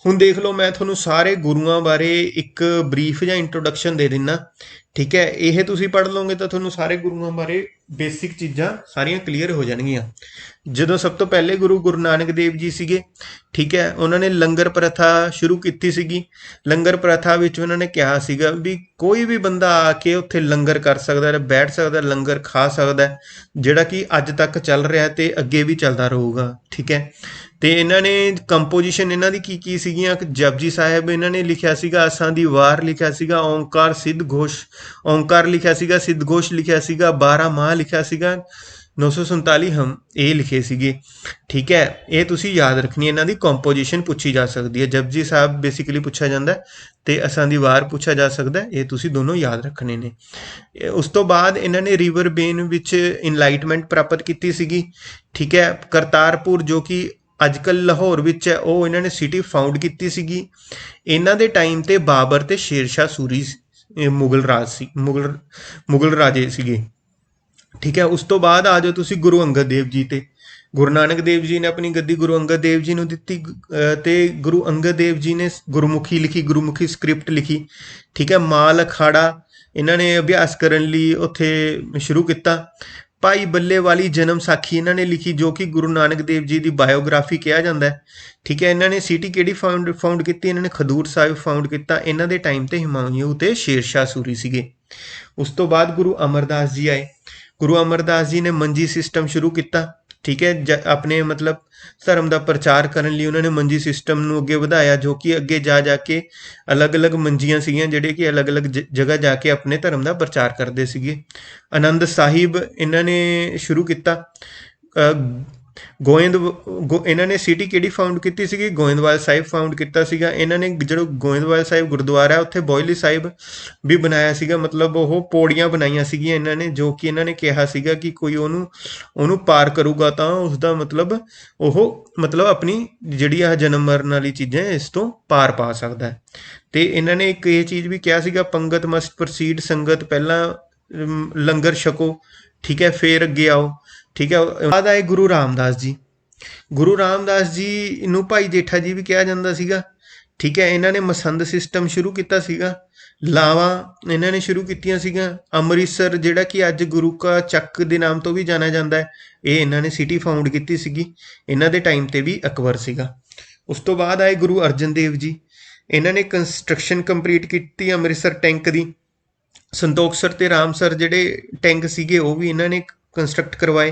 हुण देख लो मैं तुहानूं सारे गुरुआं बारे एक ब्रीफ ਜਾਂ इंट्रोडक्शन दे दिना, ठीक है। ਇਹ ਤੁਸੀਂ पढ़ लोगे तो ਤੁਹਾਨੂੰ सारे गुरुआं बारे बेसिक चीज़ां सारियां क्लीयर हो जाएगियां। ਜਦੋਂ सब तो पहले गुरु नानक देव जी ਸੀਗੇ, ठीक है, उन्होंने लंगर प्रथा शुरू की ਸੀਗੀ। लंगर प्रथा ਵਿੱਚ ਉਹਨਾਂ ਨੇ ਕਿਹਾ ਸੀਗਾ ਵੀ ਕੋਈ ਵੀ ਬੰਦਾ ਆ ਕੇ ਉੱਥੇ ਲੰਗਰ ਕਰ ਸਕਦਾ ਹੈ, ਬੈਠ ਸਕਦਾ, ਲੰਗਰ ਖਾ ਸਕਦਾ, ਜਿਹੜਾ ਕਿ ਅੱਜ ਤੱਕ ਚੱਲ ਰਿਹਾ ਤੇ ਅੱਗੇ ਵੀ ਚੱਲਦਾ ਰਹੂਗਾ, ठीक है। ਤੇ ਇਹਨਾਂ ਨੇ ਕੰਪੋਜੀਸ਼ਨ ਇਹਨਾਂ ਦੀ ਕੀ ਸੀਗੀਆਂ? ਜਪਜੀ ਸਾਹਿਬ ਇਹਨਾਂ ਨੇ ਲਿਖਿਆ ਸੀਗਾ, ਅਸਾਂ ਦੀ ਵਾਰ ਲਿਖਿਆ ਸੀਗਾ, ਓਂਕਾਰ ਸਿੱਧ ਘੋਸ਼ ਓਂਕਾਰ ਲਿਖਿਆ ਸੀਗਾ, ਸਿੱਧ ਘੋਸ਼ ਲਿਖਿਆ ਸੀਗਾ, 12 ਮਾਹ ਲਿਖਿਆ ਸੀਗਾ, 947 ਹਮ ਇਹ ਲਿਖੇ ਸੀਗੇ, ਠੀਕ ਹੈ। ਇਹ ਤੁਸੀਂ ਯਾਦ ਰੱਖਣੀ, ਇਹਨਾਂ ਦੀ ਕੰਪੋਜੀਸ਼ਨ ਪੁੱਛੀ ਜਾ ਸਕਦੀ ਹੈ। ਜਪਜੀ ਸਾਹਿਬ ਬੇਸਿਕਲੀ ਪੁੱਛਿਆ ਜਾਂਦਾ ਤੇ ਅਸਾਂ ਦੀ ਵਾਰ ਪੁੱਛਿਆ ਜਾ ਸਕਦਾ। ਇਹ ਤੁਸੀਂ ਦੋਨੋਂ ਯਾਦ ਰੱਖਣੇ ਨੇ। ਉਸ ਤੋਂ ਬਾਅਦ ਇਹਨਾਂ ਨੇ ਰਿਵਰ ਬੇਨ ਵਿੱਚ ਇਨਲਾਈਟਮੈਂਟ ਪ੍ਰਾਪਤ ਕੀਤੀ ਸੀਗੀ, ਠੀਕ ਹੈ। ਕਰਤਾਰਪੁਰ ਜੋ ਕਿ ਅੱਜ ਕੱਲ੍ਹ ਲਾਹੌਰ ਵਿੱਚ ਹੈ, ਉਹ ਇਹਨਾਂ ਨੇ ਸਿਟੀ ਫਾਊਂਡ ਕੀਤੀ ਸੀਗੀ। ਇਹਨਾਂ ਦੇ ਟਾਈਮ ਤੇ ਬਾਬਰ ਤੇ ਸ਼ੇਰਸ਼ਾਹ ਸੂਰੀ ਮੁਗਲ ਰਾਜ ਸੀ, ਮੁਗਲ ਰਾਜੇ ਸੀਗੇ, ठीक है। उस तो बाद आ जाओ तुसी गुरु अंगद देव जी ते। गुरु नानक देव जी ने अपनी गद्दी गुरु अंगद देव जी नूं दित्ती ते गुरु अंगद देव जी ने गुरमुखी लिखी, गुरमुखी स्क्रिप्ट लिखी, ठीक है। माल अखाड़ा इन्हां ने अभ्यास करन लई उत्थे शुरू किया। भाई बल्ले वाली जन्म साखी इन्हां ने लिखी जो कि गुरु नानक देव जी की बायोग्राफी कहा जाता है, ठीक है। इन्हां ने सिटी किहड़ी फाउंड की? इन्हां ने खदूर साहिब फाउंड किया। इन्हां दे टाइम ते हुमायूं ते शेरशाह सूरी सीगे। उस तो बाद गुरु अमरदास जी आए। गुरु अमरदास जी ने मंजी सिस्टम शुरू किया, ठीक है। अपने मतलब धर्म का प्रचार करने लिए उन्होंने मंजी सिस्टम नूं अगे वधाया, जो कि अगे जाके अलग अलग मंजियां सीगियां जिहड़े कि अलग अलग जगह जाके अपने धर्म का प्रचार करते सीगे। आनंद साहिब इन्होंने शुरू किया। इन्हों ने सिटी किहड़ी फाउंड की सी? गोइंदवाल साहिब फाउंड किया सीगा। इन्हों ने जो गोइंदवाल साहिब गुरुद्वारा उत्थे बॉयली साहिब भी बनाया सीगा, मतलब वो पौड़ियां बनाईयां सीगियां इन्हों ने, जो कि इन्होंने कहा सीगा कि कोई उन्होंने पार करूगा तो उसका मतलब वो मतलब अपनी जिहड़ी आ जन्म मरण वाली चीज़ां इस तो पार पा सकता है। तो इन्होंने एक ये चीज़ भी कहा सीगा, पंगत मस्ट प्रसीड, संगत पहला लंगर छको, ठीक है, फिर अगे आओ, ठीक है। बाद आए गुरु रामदास जी। गुरु रामदास जी नूं भाई जेठा जी भी कहा जाता सीगा, ठीक है। इन्होंने मसंद सिस्टम शुरू किया सीगा। लावां इन्होंने शुरू कीतियां सीगियां। अमृतसर जिहड़ा कि अज गुरु का चक के नाम तो भी जाना जाता है, ये इन्होंने सिटी फाउंड की सीगी। इन्हां दे टाइम ते भी अकबर सीगा। उस तो बाद आए गुरु अर्जन देव जी। इन्होंने कंस्ट्रक्शन कंप्लीट की अमृतसर टैंक की। संतोखसर ते रामसर जिहड़े टैंक सीगे वो भी इन्होंने कंस्ट्रक्ट करवाए।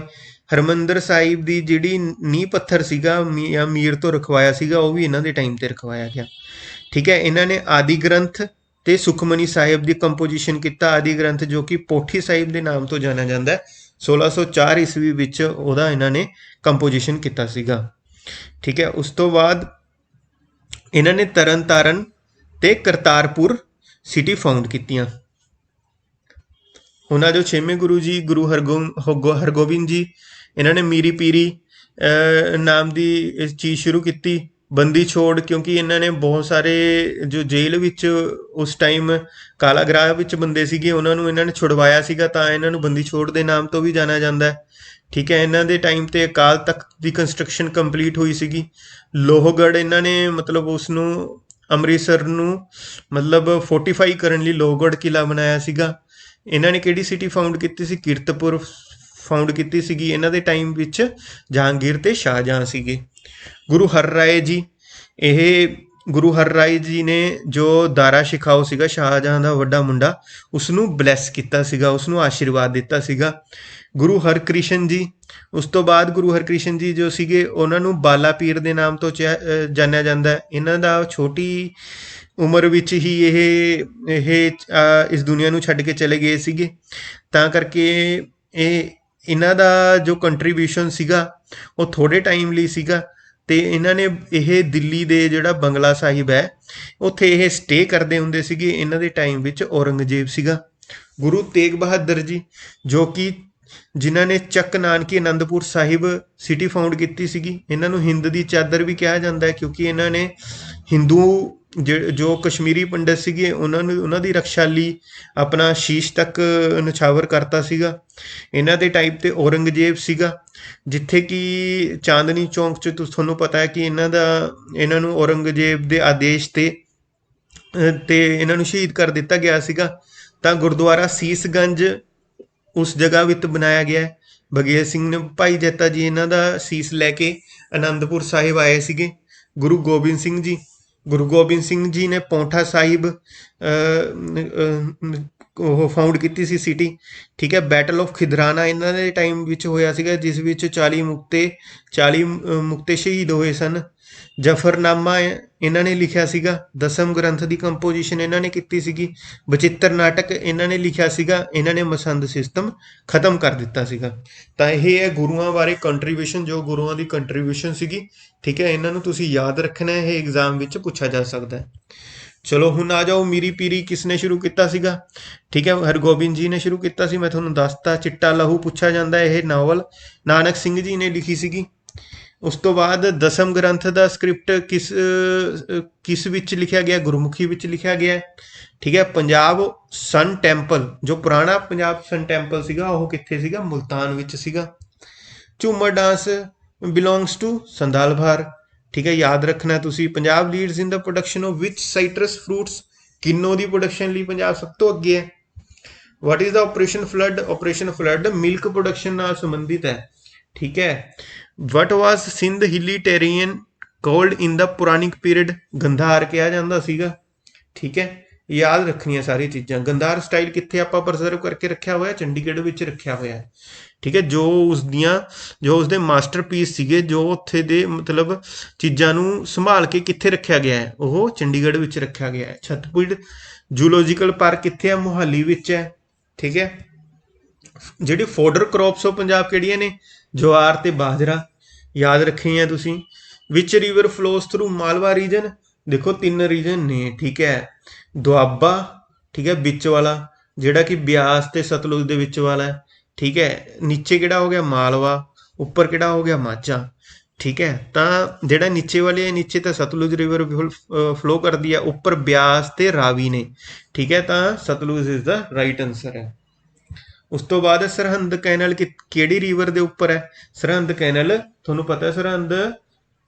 हरमंदर साहिब की जिहड़ी नींह पत्थर सीगा या मीर तो रखवाया सीगा, वो भी इन्हां दे टाइम ते रखवाया गया। ठीक है। इन्हों ने आदि ग्रंथ ते सुखमनी साहिब की कंपोजिशन किया। आदि ग्रंथ जो कि पोठी साहिब के नाम तो जाना जाता है, 1604 ईस्वी विच उहदा इन्होंने कंपोजिशन किया सीगा। ठीक है। उस तो बाद इन्होंने तरन तारण ते करतारपुर सिटी फाउंड कीतियां। उन्होंने जो 6वें गुरु जी गुरु हरगोबिंद जी, इन्होंने मीरी पीरी नाम की चीज़ शुरू की। बंदी छोड़, क्योंकि इन्होंने बहुत सारे जो जेल विच उस टाइम काला ग्राह विच बंदे सीगे, उन्होंने इन्होंने छुड़वाया सीगा, तां इन्होंने बंदी छोड़ के नाम तो भी जाना जाता है। ठीक है। इन्हों के टाइम ते अकाल तख्त की कंस्ट्रक्शन कंप्लीट हुई सीगी। लोहगढ़ इन्होंने मतलब उसनू ਅੰਮ੍ਰਿਤਸਰ ਨੂੰ मतलब फोर्टिफाई करने ਲਈ ਲੋਹਗੜ੍ਹ किला बनाया ਸੀਗਾ। ਇਹਨਾਂ ਨੇ ਕਿਹੜੀ ਸਿਟੀ ਫਾਊਂਡ ਕੀਤੀ ਸੀ? ਕੀਰਤਪੁਰ ਫਾਊਂਡ ਕੀਤੀ ਸੀਗੀ। ਇਹਨਾਂ ਦੇ ਟਾਈਮ ਵਿੱਚ ਜਹਾਂਗੀਰ ਤੇ ਸ਼ਾਹਜਹਾਂ ਸੀਗੇ। ਗੁਰੂ ਹਰਰਾਏ ਜੀ, ਇਹ ਗੁਰੂ ਹਰਰਾਏ ਜੀ ਨੇ ਜੋ ਦਾਰਾ ਸ਼ਿਖਾਓ ਸੀਗਾ ਸ਼ਾਹਜਹਾਂ ਦਾ ਵੱਡਾ ਮੁੰਡਾ, ਉਸ ਨੂੰ ਬਲੈਸ ਕੀਤਾ ਸੀਗਾ, ਉਸ ਨੂੰ ਆਸ਼ੀਰਵਾਦ ਦਿੱਤਾ ਸੀਗਾ। ਗੁਰੂ ਹਰਕ੍ਰਿਸ਼ਨ ਜੀ, ਉਸ ਤੋਂ ਬਾਅਦ ਗੁਰੂ ਹਰਕ੍ਰਿਸ਼ਨ ਜੀ ਜੋ ਸੀਗੇ ਉਹਨਾਂ ਨੂੰ ਬਾਲਾ ਪੀਰ ਦੇ ਨਾਮ ਤੋਂ ਜਾਣਿਆ ਜਾਂਦਾ। ਇਹਨਾਂ ਦਾ ਛੋਟੀ ਉਮਰ ਵਿੱਚ ਹੀ ਇਹ ਇਸ ਦੁਨੀਆ ਨੂੰ ਛੱਡ ਕੇ ਚਲੇ ਗਏ ਸੀਗੇ, ਤਾਂ ਕਰਕੇ ਇਹਨਾਂ ਦਾ ਜੋ ਕੰਟਰੀਬਿਊਸ਼ਨ ਸੀਗਾ ਉਹ ਥੋੜ੍ਹੇ ਟਾਈਮ ਲਈ ਸੀਗਾ। ਤੇ ਇਹਨਾਂ ਨੇ ਇਹ ਦਿੱਲੀ ਦੇ ਜਿਹੜਾ ਬੰਗਲਾ ਸਾਹਿਬ ਹੈ ਉੱਥੇ ਇਹ ਸਟੇ ਕਰਦੇ ਹੁੰਦੇ ਸੀਗੇ। ਇਹਨਾਂ ਦੇ ਟਾਈਮ ਵਿੱਚ ਔਰੰਗਜ਼ੇਬ ਸੀਗਾ। ਗੁਰੂ ਤੇਗ ਬਹਾਦਰ ਜੀ, ਜੋ ਕਿ ਜਿਨ੍ਹਾਂ ਨੇ ਚੱਕ ਨਾਨਕੀ ਆਨੰਦਪੁਰ ਸਾਹਿਬ ਸਿਟੀ ਫਾਊਂਡ ਕੀਤੀ ਸੀਗੀ। ਇਹਨਾਂ ਨੂੰ ਹਿੰਦ ਦੀ ਚਾਦਰ ਵੀ ਕਿਹਾ ਜਾਂਦਾ ਹੈ, ਕਿਉਂਕਿ ਇਹਨਾਂ ਨੇ ਹਿੰਦੂ ਜੋ ਕਸ਼ਮੀਰੀ ਪੰਡਤ ਸੀਗੇ ਉਹਨਾਂ ਦੀ ਰਕਸ਼ਾ ਲਈ ਆਪਣਾ ਸ਼ੀਸ਼ ਤੱਕ ਨਿਛਾਵਰ ਕਰਤਾ ਸੀਗਾ। ਇਹਨਾਂ ਦੇ ਟਾਈਪ 'ਤੇ ਔਰੰਗਜ਼ੇਬ ਸੀਗਾ, ਜਿੱਥੇ ਕਿ ਚਾਂਦਨੀ ਚੌਂਕ 'ਚ ਤੁਹਾਨੂੰ ਪਤਾ ਹੈ ਕਿ ਇਹਨਾਂ ਨੂੰ ਔਰੰਗਜ਼ੇਬ ਦੇ ਆਦੇਸ਼ 'ਤੇ ਇਹਨਾਂ ਨੂੰ ਸ਼ਹੀਦ ਕਰ ਦਿੱਤਾ ਗਿਆ ਸੀਗਾ। ਤਾਂ ਗੁਰਦੁਆਰਾ ਸੀਸਗੰਜ ਉਸ ਜਗ੍ਹਾ ਵਿੱਚ ਬਣਾਇਆ ਗਿਆ। ਬਘੇਲ ਸਿੰਘ ਨੇ, ਭਾਈ ਜੈਤਾ ਜੀ ਇਹਨਾਂ ਦਾ ਸੀਸ ਲੈ ਕੇ ਆਨੰਦਪੁਰ ਸਾਹਿਬ ਆਏ ਸੀਗੇ। ਗੁਰੂ ਗੋਬਿੰਦ ਸਿੰਘ ਜੀ, ਗੁਰੂ ਗੋਬਿੰਦ ਸਿੰਘ ਜੀ ਨੇ ਪੌਂਠਾ ਸਾਹਿਬ ਉਹ ਫਾਊਂਡ ਕੀਤੀ ਸੀ ਸਿਟੀ। ਠੀਕ ਹੈ। ਬੈਟਲ ਆਫ ਖਿਦਰਾਣਾ ਇਹਨਾਂ ਦੇ ਟਾਈਮ ਵਿੱਚ ਹੋਇਆ ਸੀਗਾ, ਜਿਸ ਵਿੱਚ 40 ਮੁਕਤੇ ਸ਼ਹੀਦ ਹੋਏ ਸਨ। ਜਫਰਨਾਮਾ ਇਹਨਾਂ ਨੇ ਲਿਖਿਆ ਸੀਗਾ। ਦਸਮ ਗ੍ਰੰਥ ਦੀ ਕੰਪੋਜੀਸ਼ਨ ਇਹਨਾਂ ਨੇ ਕੀਤੀ ਸੀਗੀ। ਬਚਿੱਤਰ ਨਾਟਕ ਇਹਨਾਂ ਨੇ ਲਿਖਿਆ ਸੀਗਾ। ਇਹਨਾਂ ਨੇ ਮਸੰਦ ਸਿਸਟਮ ਖਤਮ ਕਰ ਦਿੱਤਾ ਸੀਗਾ। ਤਾਂ ਇਹ ਹੈ ਗੁਰੂਆਂ ਬਾਰੇ ਕੰਟਰੀਬਿਊਸ਼ਨ, ਜੋ ਗੁਰੂਆਂ ਦੀ ਕੰਟਰੀਬਿਊਸ਼ਨ ਸੀਗੀ। ਠੀਕ ਹੈ। ਇਹਨਾਂ ਨੂੰ ਤੁਸੀਂ ਯਾਦ ਰੱਖਣਾ, ਇਹ ਐਗਜ਼ਾਮ ਵਿੱਚ ਪੁੱਛਿਆ ਜਾ ਸਕਦਾ ਹੈ। ਚਲੋ ਹੁਣ ਆ ਜਾਓ, ਮੀਰੀ ਪੀਰੀ ਕਿਸ ਨੇ ਸ਼ੁਰੂ ਕੀਤਾ ਸੀਗਾ? ਠੀਕ ਹੈ, ਹਰਗੋਬਿੰਦ ਜੀ ਨੇ ਸ਼ੁਰੂ ਕੀਤਾ ਸੀ। ਮੈਂ ਤੁਹਾਨੂੰ ਦੱਸਤਾ। ਚਿੱਟਾ ਲਹੂ ਪੁੱਛਿਆ ਜਾਂਦਾ, ਇਹ ਨਾਵਲ ਨਾਨਕ ਸਿੰਘ ਜੀ ਨੇ ਲਿਖੀ ਸੀਗੀ। ਉਸ ਤੋਂ ਬਾਅਦ ਦਸਮ ਗ੍ਰੰਥ ਦਾ ਸਕ੍ਰਿਪਟ ਕਿਸ ਵਿੱਚ ਲਿਖਿਆ ਗਿਆ? ਗੁਰਮੁਖੀ ਵਿੱਚ ਲਿਖਿਆ ਗਿਆ। ਠੀਕ ਹੈ। ਪੰਜਾਬ ਸਨ ਟੈਂਪਲ, ਜੋ ਪੁਰਾਣਾ ਪੰਜਾਬ ਸਨ ਟੈਂਪਲ ਸੀਗਾ, ਉਹ ਕਿੱਥੇ ਸੀਗਾ? ਮੁਲਤਾਨ ਵਿੱਚ ਸੀਗਾ। Jhumar dance belongs to Sandalbar. ठीक है। याद रखना तुसी। Punjab leads in the production of which citrus fruits? Kinnow की प्रोडक्शन लिए पंजाब सब तो अगे है। What is the Operation Flood? Operation Flood milk production नाल संबंधित है। ठीक है। What was Sindh hilly terrain called in the Puranic period? Gandhar कहा जाता सीगा। ठीक है। याद रखनिया सारी चीज़ां। गंधार स्टाइल कित्थे आपां प्रजर्व करके रखा हुआ है? चंडीगढ़ विच रखा हुआ है। ठीक है। जो उसके मास्टरपीस सीगे, जो उत्थे दे मतलब चीज़ां नूं संभाल के कित्थे रखा गया है? वो चंडीगढ़ विच रखा गया है। छतरपुर जूलॉजिकल पार्क कित्थे है? मोहाली विच है। ठीक है। जिहड़ी फॉडर क्रॉप्स ऑफ पंजाब किहड़ियां ने? ज्वार ते बाजरा। याद रखिए तुसीं। Which river flows through Malwa region? देखो 3 रीजन ने। ठीक है। दुआबा, ठीक है, बिच वाला जिहड़ा कि ब्यास ते सतलुज दे विच वाला है। ठीक है। नीचे किहड़ा हो गया? मालवा। ऊपर किहड़ा हो गया? माझा। ठीक है। तो जिहड़ा नीचे वाले है, नीचे तो सतलुज रिवर फ्लो करती है, ऊपर ब्यास ते रावी ने। ठीक है। तो Sutlej is the right answer है। उस तो बाद सरहंद कैनल किहड़ी रिवर दे उपर है? सरहंद कैनल तुहानूं पता है, सरहंद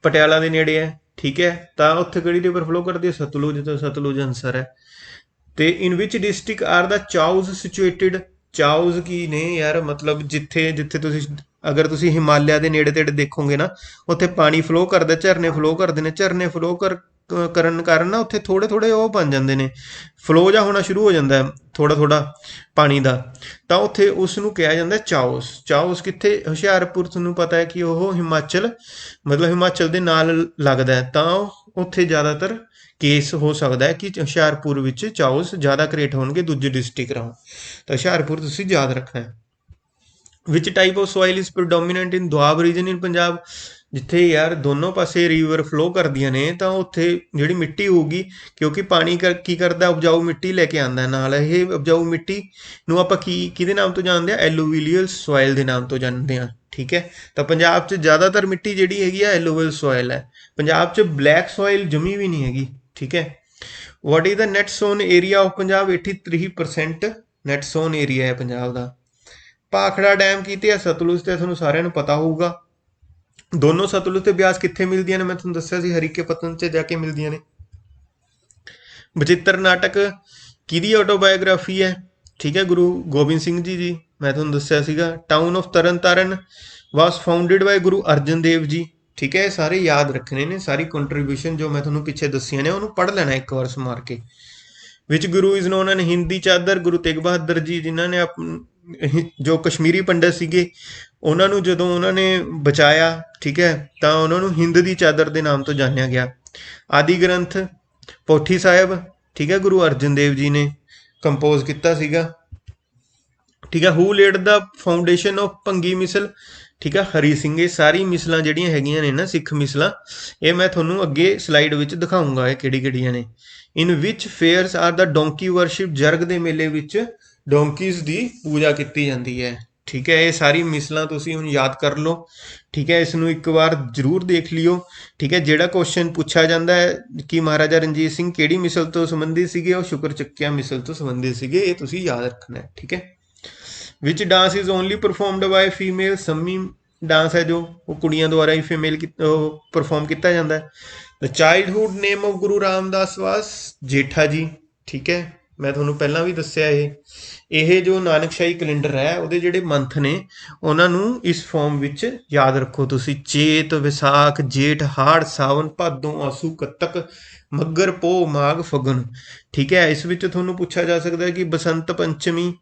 पटियाला दे नेड़े है। ठीक है। तो उत्थे किहड़ी रिवर फ्लो करती है? सतलुज। तो सतलुज आंसर है। तो in which district are the chos situated? Chos की ने यार, मतलब जिथे जिथे तुसी अगर तुसी हिमालय के नेड़े तेड़े देखोगे ना, उत्थे पानी फ्लो करता, झरने फ्लो करते हैं। झरने फ्लो करन कारण ना उत्थे थोड़े थोड़े वो बन जाते हैं, फ्लो जा होना शुरू हो जाता है थोड़ा थोड़ा पानी का। तो उत्थे उसनूं कहा जाता है चाउस। चाउस कित्थे? हुशियारपुर। तुहानूं पता है कि वह हिमाचल, मतलब हिमाचल के नाल लगदा है। तो ਉੱਥੇ ਜ਼ਿਆਦਾਤਰ ਕੇਸ ਹੋ ਸਕਦਾ ਹੈ ਕਿ ਹੁਸ਼ਿਆਰਪੁਰ ਵਿੱਚ ਚਾਊਸ ਜ਼ਿਆਦਾ ਕ੍ਰੀਏਟ ਹੋਣਗੇ ਦੂਜੇ ਡਿਸਟ੍ਰਿਕਟ ਨਾਲੋਂ। ਤਾਂ ਹੁਸ਼ਿਆਰਪੁਰ ਤੁਸੀਂ ਯਾਦ ਰੱਖਣਾ ਹੈ। Which type of soil is predominant in Doab region in Punjab. ਜਿੱਥੇ ਯਾਰ ਦੋਨੋਂ ਪਾਸੇ ਰਿਵਰ ਫਲੋ ਕਰਦੀਆਂ ਨੇ ਤਾਂ ਉੱਥੇ ਜਿਹੜੀ ਮਿੱਟੀ ਹੋਊਗੀ, ਕਿਉਂਕਿ ਪਾਣੀ ਕੀ ਕਰਦਾ, ਉਪਜਾਊ ਮਿੱਟੀ ਲੈ ਕੇ ਆਉਂਦਾ ਨਾਲ। ਇਹ ਉਪਜਾਊ ਮਿੱਟੀ ਨੂੰ ਆਪਾਂ ਕਿਹਦੇ ਨਾਮ ਤੋਂ ਜਾਣਦੇ ਹਾਂ? ਐਲੂਵੀਲੀਅਲ ਸੋਇਲ ਦੇ ਨਾਮ ਤੋਂ ਜਾਣਦੇ ਹਾਂ। ਠੀਕ ਹੈ, ਤਾਂ ਪੰਜਾਬ 'ਚ ਜ਼ਿਆਦਾਤਰ ਮਿੱਟੀ ਜਿਹੜੀ ਹੈਗੀ ਆ ਐਲੂਵੀਅਲ ਸੋਇਲ ਹੈ। ਪੰਜਾਬ 'ਚ ਬਲੈਕ ਸੋਇਲ ਜਮੀ ਵੀ ਨਹੀਂ ਹੈਗੀ। ਠੀਕ ਹੈ। What is the net sown area of Punjab? 83% net sown area ਹੈ ਪੰਜਾਬ ਦਾ। ਭਾਖੜਾ ਡੈਮ ਕੀਤੇ ਆ ਸਤਲੁਜ ਤੇ ਤੁਹਾਨੂੰ ਸਾਰਿਆਂ ਨੂੰ ਪਤਾ ਹੋਊਗਾ। ਦੋਨੋਂ ਸਤਲੁਜ ਤੇ ਬਿਆਸ ਕਿੱਥੇ ਮਿਲਦੀਆਂ ਨੇ? ਮੈਂ ਤੁਹਾਨੂੰ ਦੱਸਿਆ ਸੀ ਹਰੀਕੇ ਪਤਨ 'ਚ ਜਾ ਕੇ ਮਿਲਦੀਆਂ ਨੇ। ਬਚਿੱਤਰ ਨਾਟਕ ਕਿਹਦੀ ਆਟੋਬਾਇਓਗ੍ਰਾਫੀ ਹੈ? ਠੀਕ ਹੈ, ਗੁਰੂ ਗੋਬਿੰਦ ਸਿੰਘ ਜੀ ਦੀ। ਮੈਂ ਤੁਹਾਨੂੰ ਦੱਸਿਆ ਸੀਗਾ। Town of Tarn Taran was founded by Guru Arjan Dev ji. ਠੀਕ ਹੈ, ਇਹ ਸਾਰੇ ਯਾਦ ਰੱਖਣੇ ਨੇ। ਸਾਰੀ ਕੰਟਰੀਬਿਊਸ਼ਨ ਜੋ ਮੈਂ ਤੁਹਾਨੂੰ ਪਿੱਛੇ ਦੱਸੀਆਂ ਨੇ ਉਹਨੂੰ ਪੜ੍ਹ ਲੈਣਾ ਇੱਕ ਵਾਰ ਸਮਾਰ ਕੇ। ਵਿਚ ਗੁਰੂ ਇਜ਼ ਨੋਨ ਐਨ ਹਿੰਦੀ ਚਾਦਰ? ਗੁਰੂ ਤੇਗ ਬਹਾਦਰ ਜੀ, ਜਿਨ੍ਹਾਂ ਨੇ ਜੋ ਕਸ਼ਮੀਰੀ ਪੰਡਤ ਸੀਗੇ ਉਹਨਾਂ ਨੂੰ ਜਦੋਂ ਉਹਨਾਂ ਨੇ ਬਚਾਇਆ, ਠੀਕ ਹੈ, ਤਾਂ ਉਹਨਾਂ ਨੂੰ ਹਿੰਦ ਦੀ ਚਾਦਰ ਦੇ ਨਾਮ ਤੋਂ ਜਾਣਿਆ ਗਿਆ। ਆਦਿ ਗ੍ਰੰਥ ਪੋਥੀ ਸਾਹਿਬ, ਠੀਕ ਹੈ, ਗੁਰੂ ਅਰਜਨ ਦੇਵ ਜੀ ਨੇ ਕੰਪੋਜ਼ ਕੀਤਾ ਸੀਗਾ। ਠੀਕ ਹੈ। Who laid the foundation of Bhangi Misl? ਠੀਕ ਹੈ, ਹਰੀ ਸਿੰਘ। ਇਹ ਸਾਰੀ ਮਿਸਲਾਂ ਜਿਹੜੀਆਂ ਹੈਗੀਆਂ ਨੇ ਨਾ, ਸਿੱਖ ਮਿਸਲਾਂ, ਇਹ ਮੈਂ ਤੁਹਾਨੂੰ ਅੱਗੇ ਸਲਾਈਡ ਵਿੱਚ ਦਿਖਾਊਂਗਾ ਇਹ ਕਿਹੜੀ ਕਿਹੜੀਆਂ ਨੇ। ਇਨ ਵਿਚ ਫੇਅਰਸ ਆਰ ਦਾ ਡੋਂਕੀ ਵਰਸ਼ਿਪ? ਜਰਗ ਦੇ ਮੇਲੇ ਵਿੱਚ ਡੋਂਕੀਜ਼ ਦੀ ਪੂਜਾ ਕੀਤੀ ਜਾਂਦੀ ਹੈ। ਠੀਕ ਹੈ, ਇਹ ਸਾਰੀ ਮਿਸਲਾਂ ਤੁਸੀਂ ਹੁਣ ਯਾਦ ਕਰ ਲਓ। ਠੀਕ ਹੈ, ਇਸ ਨੂੰ ਇੱਕ ਵਾਰ ਜ਼ਰੂਰ ਦੇਖ ਲਿਓ। ਠੀਕ ਹੈ, ਜਿਹੜਾ ਕੁਐਸਚਨ ਪੁੱਛਿਆ ਜਾਂਦਾ ਹੈ ਕਿ ਮਹਾਰਾਜਾ ਰਣਜੀਤ ਸਿੰਘ ਕਿਹੜੀ ਮਿਸਲ ਤੋਂ ਸੰਬੰਧਿਤ ਸੀਗੇ, ਉਹ ਸ਼ੁਕਰ ਚੱਕਿਆ ਮਿਸਲ ਤੋਂ ਸੰਬੰਧਿਤ ਸੀਗੇ। ਇਹ ਤੁਸੀਂ ਯਾਦ ਰੱਖਣਾ ਹੈ। ਠੀਕ ਹੈ। Which dance is only performed by female? Sammi dance ਹੈ ਜੋ ਉਹ ਕੁੜੀਆਂ ਦੁਆਰਾ ਹੀ ਪਰਫੋਰਮ ਕੀਤਾ ਜਾਂਦਾ ਹੈ। ਦ childhood name of Guru Ramdas ਵਾਸ? ਜੇਠਾ ਜੀ। ਠੀਕ ਹੈ, ਮੈਂ ਤੁਹਾਨੂੰ ਪਹਿਲਾਂ ਵੀ ਦੱਸਿਆ ਇਹ ਜੋ ਨਾਨਕਸ਼ਾਹੀ ਕੈਲੰਡਰ ਹੈ ਉਹਦੇ ਜਿਹੜੇ ਮੰਥ ਨੇ ਉਹਨਾਂ ਨੂੰ ਇਸ ਫਾਰਮ ਵਿੱਚ ਯਾਦ ਰੱਖੋ ਤੁਸੀਂ। ਚੇਤ, ਵਿਸਾਖ, ਜੇਠ, ਹਾੜ, ਸਾਵਨ, ਭਾਦੋਂ, ਆਸੂ, ਕੱਤਕ, ਮੱਘਰ, ਪੋਹ, ਮਾਘ, ਫਗਨ। ਠੀਕ ਹੈ, ਇਸ ਵਿੱਚ ਤੁਹਾਨੂੰ ਪੁੱਛਿਆ ਜਾ ਸਕਦਾ ਹੈ ਕਿ ਬਸੰਤ ਪੰਚਮੀ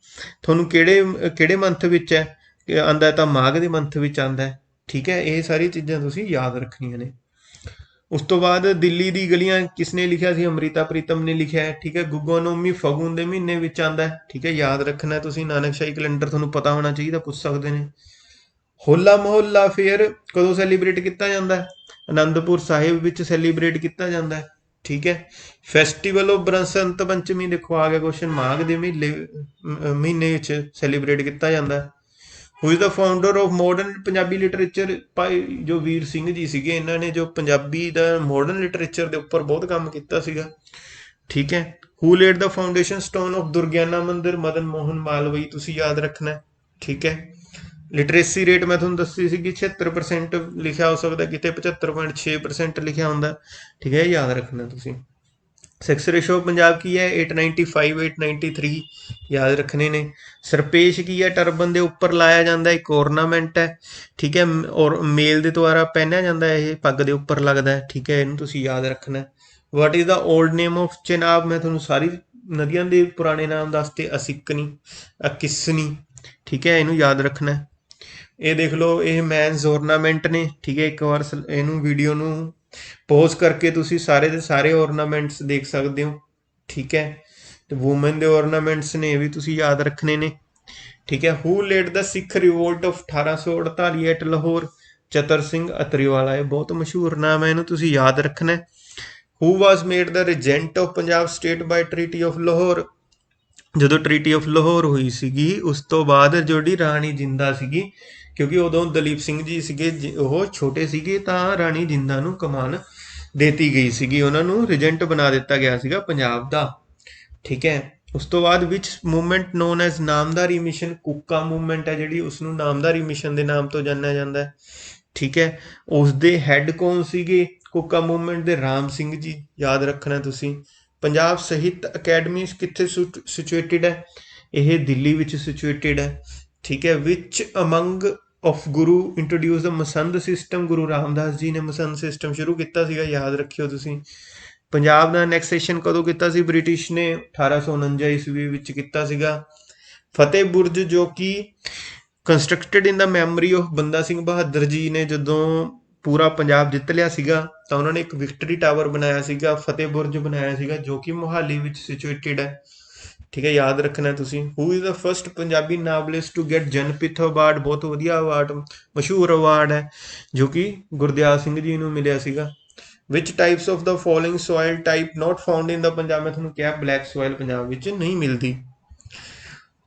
ਤੁਹਾਨੂੰ ਕਿਹੜੇ ਮੰਥ ਵਿੱਚ ਹੈ ਆਉਂਦਾ? ਤਾਂ ਮਾਘ ਦੇ ਮੰਥ ਵਿੱਚ ਆਉਂਦਾ ਹੈ। ਠੀਕ ਹੈ, ਇਹ ਸਾਰੀ ਚੀਜ਼ਾਂ ਤੁਸੀਂ ਯਾਦ ਰੱਖਣੀਆਂ ਨੇ। ਉਸ ਤੋਂ ਬਾਅਦ ਦਿੱਲੀ ਦੀ ਗਲੀਆਂ ਕਿਸਨੇ ਲਿਖਿਆ ਸੀ? ਅੰਮ੍ਰਿਤਾ ਪ੍ਰੀਤਮ ਨੇ ਲਿਖਿਆ ਹੈ। ਠੀਕ ਹੈ, ਗੁੱਗਾ ਨੌਮੀ ਫਗੁਨ ਦੇ ਮਹੀਨੇ ਵਿੱਚ ਆਉਂਦਾ ਹੈ। ਠੀਕ ਹੈ, ਯਾਦ ਰੱਖਣਾ ਤੁਸੀਂ। ਨਾਨਕਸ਼ਾਹੀ ਕੈਲੰਡਰ ਤੁਹਾਨੂੰ ਪਤਾ ਹੋਣਾ ਚਾਹੀਦਾ, ਪੁੱਛ ਸਕਦੇ ਨੇ। ਹੋਲਾ ਮਹੱਲਾ ਫੇਅਰ ਕਦੋਂ ਸੈਲੀਬ੍ਰੇਟ ਕੀਤਾ ਜਾਂਦਾ ਹੈ? ਅਨੰਦਪੁਰ ਸਾਹਿਬ ਵਿੱਚ ਸੈਲੀਬ੍ਰੇਟ ਕੀਤਾ ਜਾਂਦਾ ਹੈ। ਠੀਕ ਹੈ। ਫੈਸਟੀਵਲ ਆਫ ਬਸੰਤ ਪੰਚਮੀ ਦੇਖੋ ਆ ਗਿਆ ਕੁਐਸਚਨ, ਮਾਘ ਦੇ ਮਹੀਨੇ ਵਿੱਚ ਸੈਲੀਬ੍ਰੇਟ ਕੀਤਾ ਜਾਂਦਾ ਹੈ। ਹੂ is the founder of modern Punjabi literature? ਭਾਈ ਜੋ ਵੀਰ ਸਿੰਘ ਜੀ ਸੀਗੇ, ਇਹਨਾਂ ਨੇ ਜੋ ਪੰਜਾਬੀ ਦਾ ਮਾਡਰਨ ਲਿਟਰੇਚਰ ਦੇ ਉੱਪਰ ਬਹੁਤ ਕੰਮ ਕੀਤਾ ਸੀਗਾ। ਠੀਕ ਹੈ। Who laid the foundation stone of Durgiana Mandir? Madan Mohan Malwai ਤੁਸੀਂ ਯਾਦ ਰੱਖਣਾ। ਠੀਕ ਹੈ। ਲਿਟਰੇਸੀ ਰੇਟ ਮੈਂ ਤੁਹਾਨੂੰ ਦੱਸੀ ਸੀਗੀ 76% ਲਿਖਿਆ ਹੋ ਸਕਦਾ, ਕਿਤੇ 75.6% ਲਿਖਿਆ ਹੁੰਦਾ। ਠੀਕ ਹੈ, ਯਾਦ ਰੱਖਣਾ ਤੁਸੀਂ। ਸੈਕਸ ਰੇਸ਼ੋ ਪੰਜਾਬ ਕੀ ਹੈ? 895, 893 ਯਾਦ ਰੱਖਣੇ ਨੇ। ਸਰਪੇਸ਼ ਕੀ ਹੈ? ਟਰਬਨ ਦੇ ਉੱਪਰ ਲਾਇਆ ਜਾਂਦਾ, ਇੱਕ ornament ਹੈ। ਠੀਕ ਹੈ, ਔਰ ਮੇਲ ਦੇ ਦੁਆਰਾ ਪਹਿਨਿਆ ਜਾਂਦਾ, ਇਹ ਪੱਗ ਦੇ ਉੱਪਰ ਲੱਗਦਾ। ਠੀਕ ਹੈ, ਇਹਨੂੰ ਤੁਸੀਂ ਯਾਦ ਰੱਖਣਾ। ਵਾਟ is the old name of Chenab? ਮੈਂ ਤੁਹਾਨੂੰ ਸਾਰੀ ਨਦੀਆਂ ਦੇ ਪੁਰਾਣੇ ਨਾਮ ਦੱਸਤੇ। ਅਸਿਕਨੀ, ਅਕਿਸਨੀ। ਠੀਕ ਹੈ, ਇਹਨੂੰ ਯਾਦ ਰੱਖਣਾ। ਇਹ ਦੇਖ ਲਓ, ਇਹ ਮੈਨਸ ornament ਨੇ। ਠੀਕ ਹੈ, ਇੱਕ ਵਾਰ ਇਹਨੂੰ ਵੀਡੀਓ ਨੂੰ ਪੋਜ਼ ਕਰਕੇ ਤੁਸੀਂ ਸਾਰੇ ਦੇ ਸਾਰੇ ornaments ਦੇਖ ਸਕਦੇ ਹੋ। ਠੀਕ ਹੈ, ਤੇ ਵੂਮਨ ਦੇ ornaments ਨੇ, ਇਹ ਵੀ ਤੁਸੀਂ ਯਾਦ ਰੱਖਣੇ ਨੇ। ਠੀਕ ਹੈ। Who laid the Sikh revolt of 1848 at Lahore? Chatar Singh Attariwala. ਇਹ ਬਹੁਤ ਮਸ਼ਹੂਰ ਨਾਮ ਹੈ, ਇਹਨੂੰ ਤੁਸੀਂ ਯਾਦ ਰੱਖਣਾ। Who was made the regent of Punjab state by treaty of Lahore? ਜਦੋਂ ਟ੍ਰੀਟੀ ਆਫ ਲਾਹੌਰ ਹੋਈ ਸੀਗੀ ਉਸ ਤੋਂ ਬਾਅਦ ਜਿਹੜੀ ਰਾਣੀ ਜਿੰਦਾ ਸੀਗੀ, ਕਿਉਂਕਿ ਉਦੋਂ ਦਲੀਪ ਸਿੰਘ ਜੀ ਸੀਗੇ, ਉਹ ਛੋਟੇ ਸੀਗੇ, ਤਾਂ ਰਾਣੀ ਜਿੰਦਾ ਨੂੰ ਕਮਾਨ ਦੇਤੀ ਗਈ ਸੀਗੀ, ਉਹਨਾਂ ਨੂੰ ਰੀਜੈਂਟ ਬਣਾ ਦਿੱਤਾ ਗਿਆ ਸੀਗਾ ਪੰਜਾਬ ਦਾ। ਠੀਕ ਹੈ। ਉਸ ਤੋਂ ਬਾਅਦ ਵਿੱਚ movement known as Namdhari mission? Kuka movement ਹੈ ਜਿਹੜੀ, ਉਸਨੂੰ ਨਾਮਧਾਰੀ ਮਿਸ਼ਨ ਦੇ ਨਾਮ ਤੋਂ ਜਾਣਿਆ ਜਾਂਦਾ ਹੈ। ਠੀਕ ਹੈ, ਉਸ ਦੇ ਹੈੱਡ ਕੌਣ ਸੀਗੇ ਕੁੱਕਾ ਮੂਵਮੈਂਟ ਦੇ? ਰਾਮ ਸਿੰਘ ਜੀ, ਯਾਦ ਰੱਖਣਾ ਤੁਸੀਂ। ਪੰਜਾਬ ਸਾਹਿਤ ਅਕੈਡਮੀ ਕਿੱਥੇ ਸਿਚੁਏਟਿਡ ਹੈ? ਇਹ ਦਿੱਲੀ ਵਿੱਚ ਸਿਚੁਏਟਿਡ ਹੈ। ਠੀਕ ਹੈ। Which among of Guru introduced the masand system? Guru Ramdas ji ਨੇ ਮਸੰਦ ਸਿਸਟਮ ਸ਼ੁਰੂ ਕੀਤਾ ਸੀਗਾ, ਯਾਦ ਰੱਖਿਓ ਤੁਸੀਂ। ਪੰਜਾਬ ਦਾ ਅਨੈਕਸੇਸ਼ਨ ਕਦੋਂ ਕੀਤਾ ਸੀ ਬ੍ਰਿਟਿਸ਼ ਨੇ? 1849 ਈਸਵੀ ਵਿੱਚ ਕੀਤਾ ਸੀਗਾ। ਫਤਿਹ ਬੁਰਜ ਜੋ ਕਿ constructed in the memory of ਬੰਦਾ ਸਿੰਘ ਬਹਾਦਰ ਜੀ ਨੇ ਜਦੋਂ ਪੂਰਾ ਪੰਜਾਬ ਜਿੱਤ ਲਿਆ ਸੀਗਾ ਤਾਂ ਉਹਨਾਂ ਨੇ ਇੱਕ ਵਿਕਟਰੀ ਟਾਵਰ ਬਣਾਇਆ ਸੀਗਾ, ਫਤਿਹ ਬੁਰਜ ਬਣਾਇਆ ਸੀਗਾ, ਜੋ ਕਿ ਮੋਹਾਲੀ ਵਿੱਚ ਸਿਚੁਏਟਿਡ ਹੈ। ਠੀਕ ਹੈ, ਯਾਦ ਰੱਖਣਾ ਤੁਸੀਂ। Who is the first Punjabi novelist to get Jnanpith award, ਬਹੁਤ ਵਧੀਆ ਅਵਾਰਡ, ਮਸ਼ਹੂਰ ਅਵਾਰਡ ਹੈ, ਜੋ ਕਿ ਗੁਰਦਿਆਲ ਸਿੰਘ ਜੀ ਨੂੰ ਮਿਲਿਆ ਸੀਗਾ। Which types of the following soil type not found in the Punjab, ਮੈਂ ਤੁਹਾਨੂੰ ਕਿਹਾ ਬਲੈਕ ਸੋਇਲ ਪੰਜਾਬ ਵਿੱਚ ਨਹੀਂ ਮਿਲਦੀ।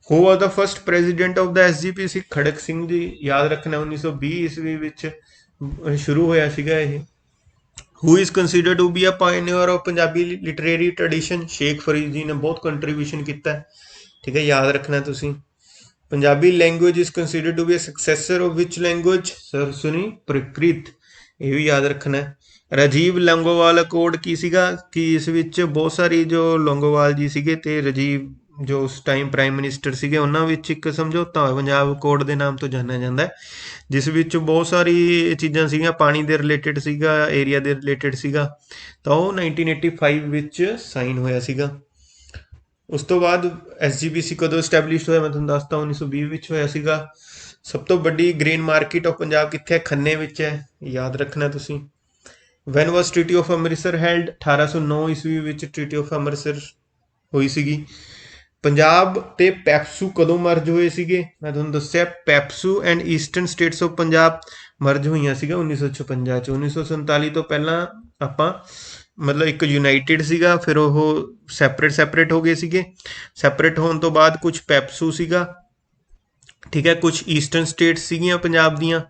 Who was the first president of the SGPC, Kharak Singh ji, ਯਾਦ ਰੱਖਣਾ 1920 ਈਸਵੀ ਵਿੱਚ ਸ਼ੁਰੂ ਹੋਇਆ ਸੀਗਾ ਇਹ। Who is considered to be a pioneer of Punjabi literary tradition, Sheikh Farid ji ਨੇ ਬਹੁਤ ਕੰਟਰੀਬਿਊਸ਼ਨ ਕੀਤਾ ਹੈ। ਠੀਕ ਹੈ, ਯਾਦ ਰੱਖਣਾ ਤੁਸੀਂ। Punjabi language is considered to be a successor of which language, Sarsuni Prakrit, ਇਹ ਵੀ ਯਾਦ ਰੱਖਣਾ ਹੈ। ਰਾਜੀਵ ਲੌਂਗੋਵਾਲ ਅਕੋਰਡ ਕੀ ਸੀਗਾ ਕਿ ਇਸ ਵਿੱਚ ਬਹੁਤ ਸਾਰੀ ਜੋ ਲੌਂਗੋਵਾਲ ਜੀ ਸੀਗੇ ਤੇ ਰਾਜੀਵ ਜੋ ਉਸ ਟਾਈਮ ਪ੍ਰਾਈਮ ਮਿਨਿਸਟਰ ਸੀਗੇ, ਉਹਨਾਂ ਵਿੱਚ ਇੱਕ ਸਮਝੌਤਾ ਹੋਇਆ ਪੰਜਾਬ ਅਕੋਰਡ ਦੇ ਨਾਮ ਤੋਂ ਜਾਣਿਆ ਜਾਂਦਾ ਹੈ, ਜਿਸ ਵਿੱਚ ਬਹੁਤ ਸਾਰੀ ਚੀਜ਼ਾਂ ਸੀਗੀਆਂ, ਪਾਣੀ ਦੇ ਰਿਲੇਟਡ ਸੀਗਾ, ਏਰੀਆ ਦੇ ਰਿਲੇਟਡ ਸੀਗਾ, ਤਾਂ ਉਹ 1985 ਵਿੱਚ ਸਾਈਨ ਹੋਇਆ ਸੀਗਾ। ਉਸ ਤੋਂ ਬਾਅਦ SGPC ਕਦੋਂ ਸਟੈਬਲਿਸ਼ ਹੋਇਆ, ਮੈਂ ਤੁਹਾਨੂੰ ਦੱਸਤਾ 1920 ਵਿੱਚ ਹੋਇਆ ਸੀਗਾ। ਸਭ ਤੋਂ ਵੱਡੀ ਗ੍ਰੇਨ ਮਾਰਕੀਟ ਆਫ ਪੰਜਾਬ ਕਿੱਥੇ ਹੈ, ਖੰਨੇ ਵਿੱਚ ਹੈ, ਯਾਦ ਰੱਖਣਾ ਤੁਸੀਂ। Van was treaty of Amritsar held, 1809 ਈਸਵੀ ਵਿੱਚ ਟ੍ਰੀਟੀ ਆਫ ਅੰਮ੍ਰਿਤਸਰ ਹੋਈ ਸੀਗੀ। ਪੰਜਾਬ ਤੇ ਪੈਪਸੂ ਕਦੋਂ ਮਰਜ ਹੋਏ ਸੀਗੇ, ਮੈਂ ਤੁਹਾਨੂੰ ਦੱਸਿਆ PEPSU and eastern status of Punjab merge ਹੋਈਆਂ ਸੀਗਾ 1956 ਚ। 1947 ਤੋਂ ਪਹਿਲਾਂ ਆਪਾਂ ਮਤਲਬ ਇੱਕ ਯੂਨਾਈਟਿਡ ਸੀਗਾ, ਫਿਰ ਉਹ ਸੈਪਰੇਟ ਹੋ ਗਏ ਸੀਗੇ। ਸੈਪਰੇਟ ਹੋਣ ਤੋਂ ਬਾਅਦ ਕੁਝ ਪੈਪਸੂ ਸੀਗਾ, ਠੀਕ ਹੈ, ਕੁਝ ਈਸਟਰਨ ਸਟੇਟਸ ਸੀਗੀਆਂ ਪੰਜਾਬ ਦੀਆਂ।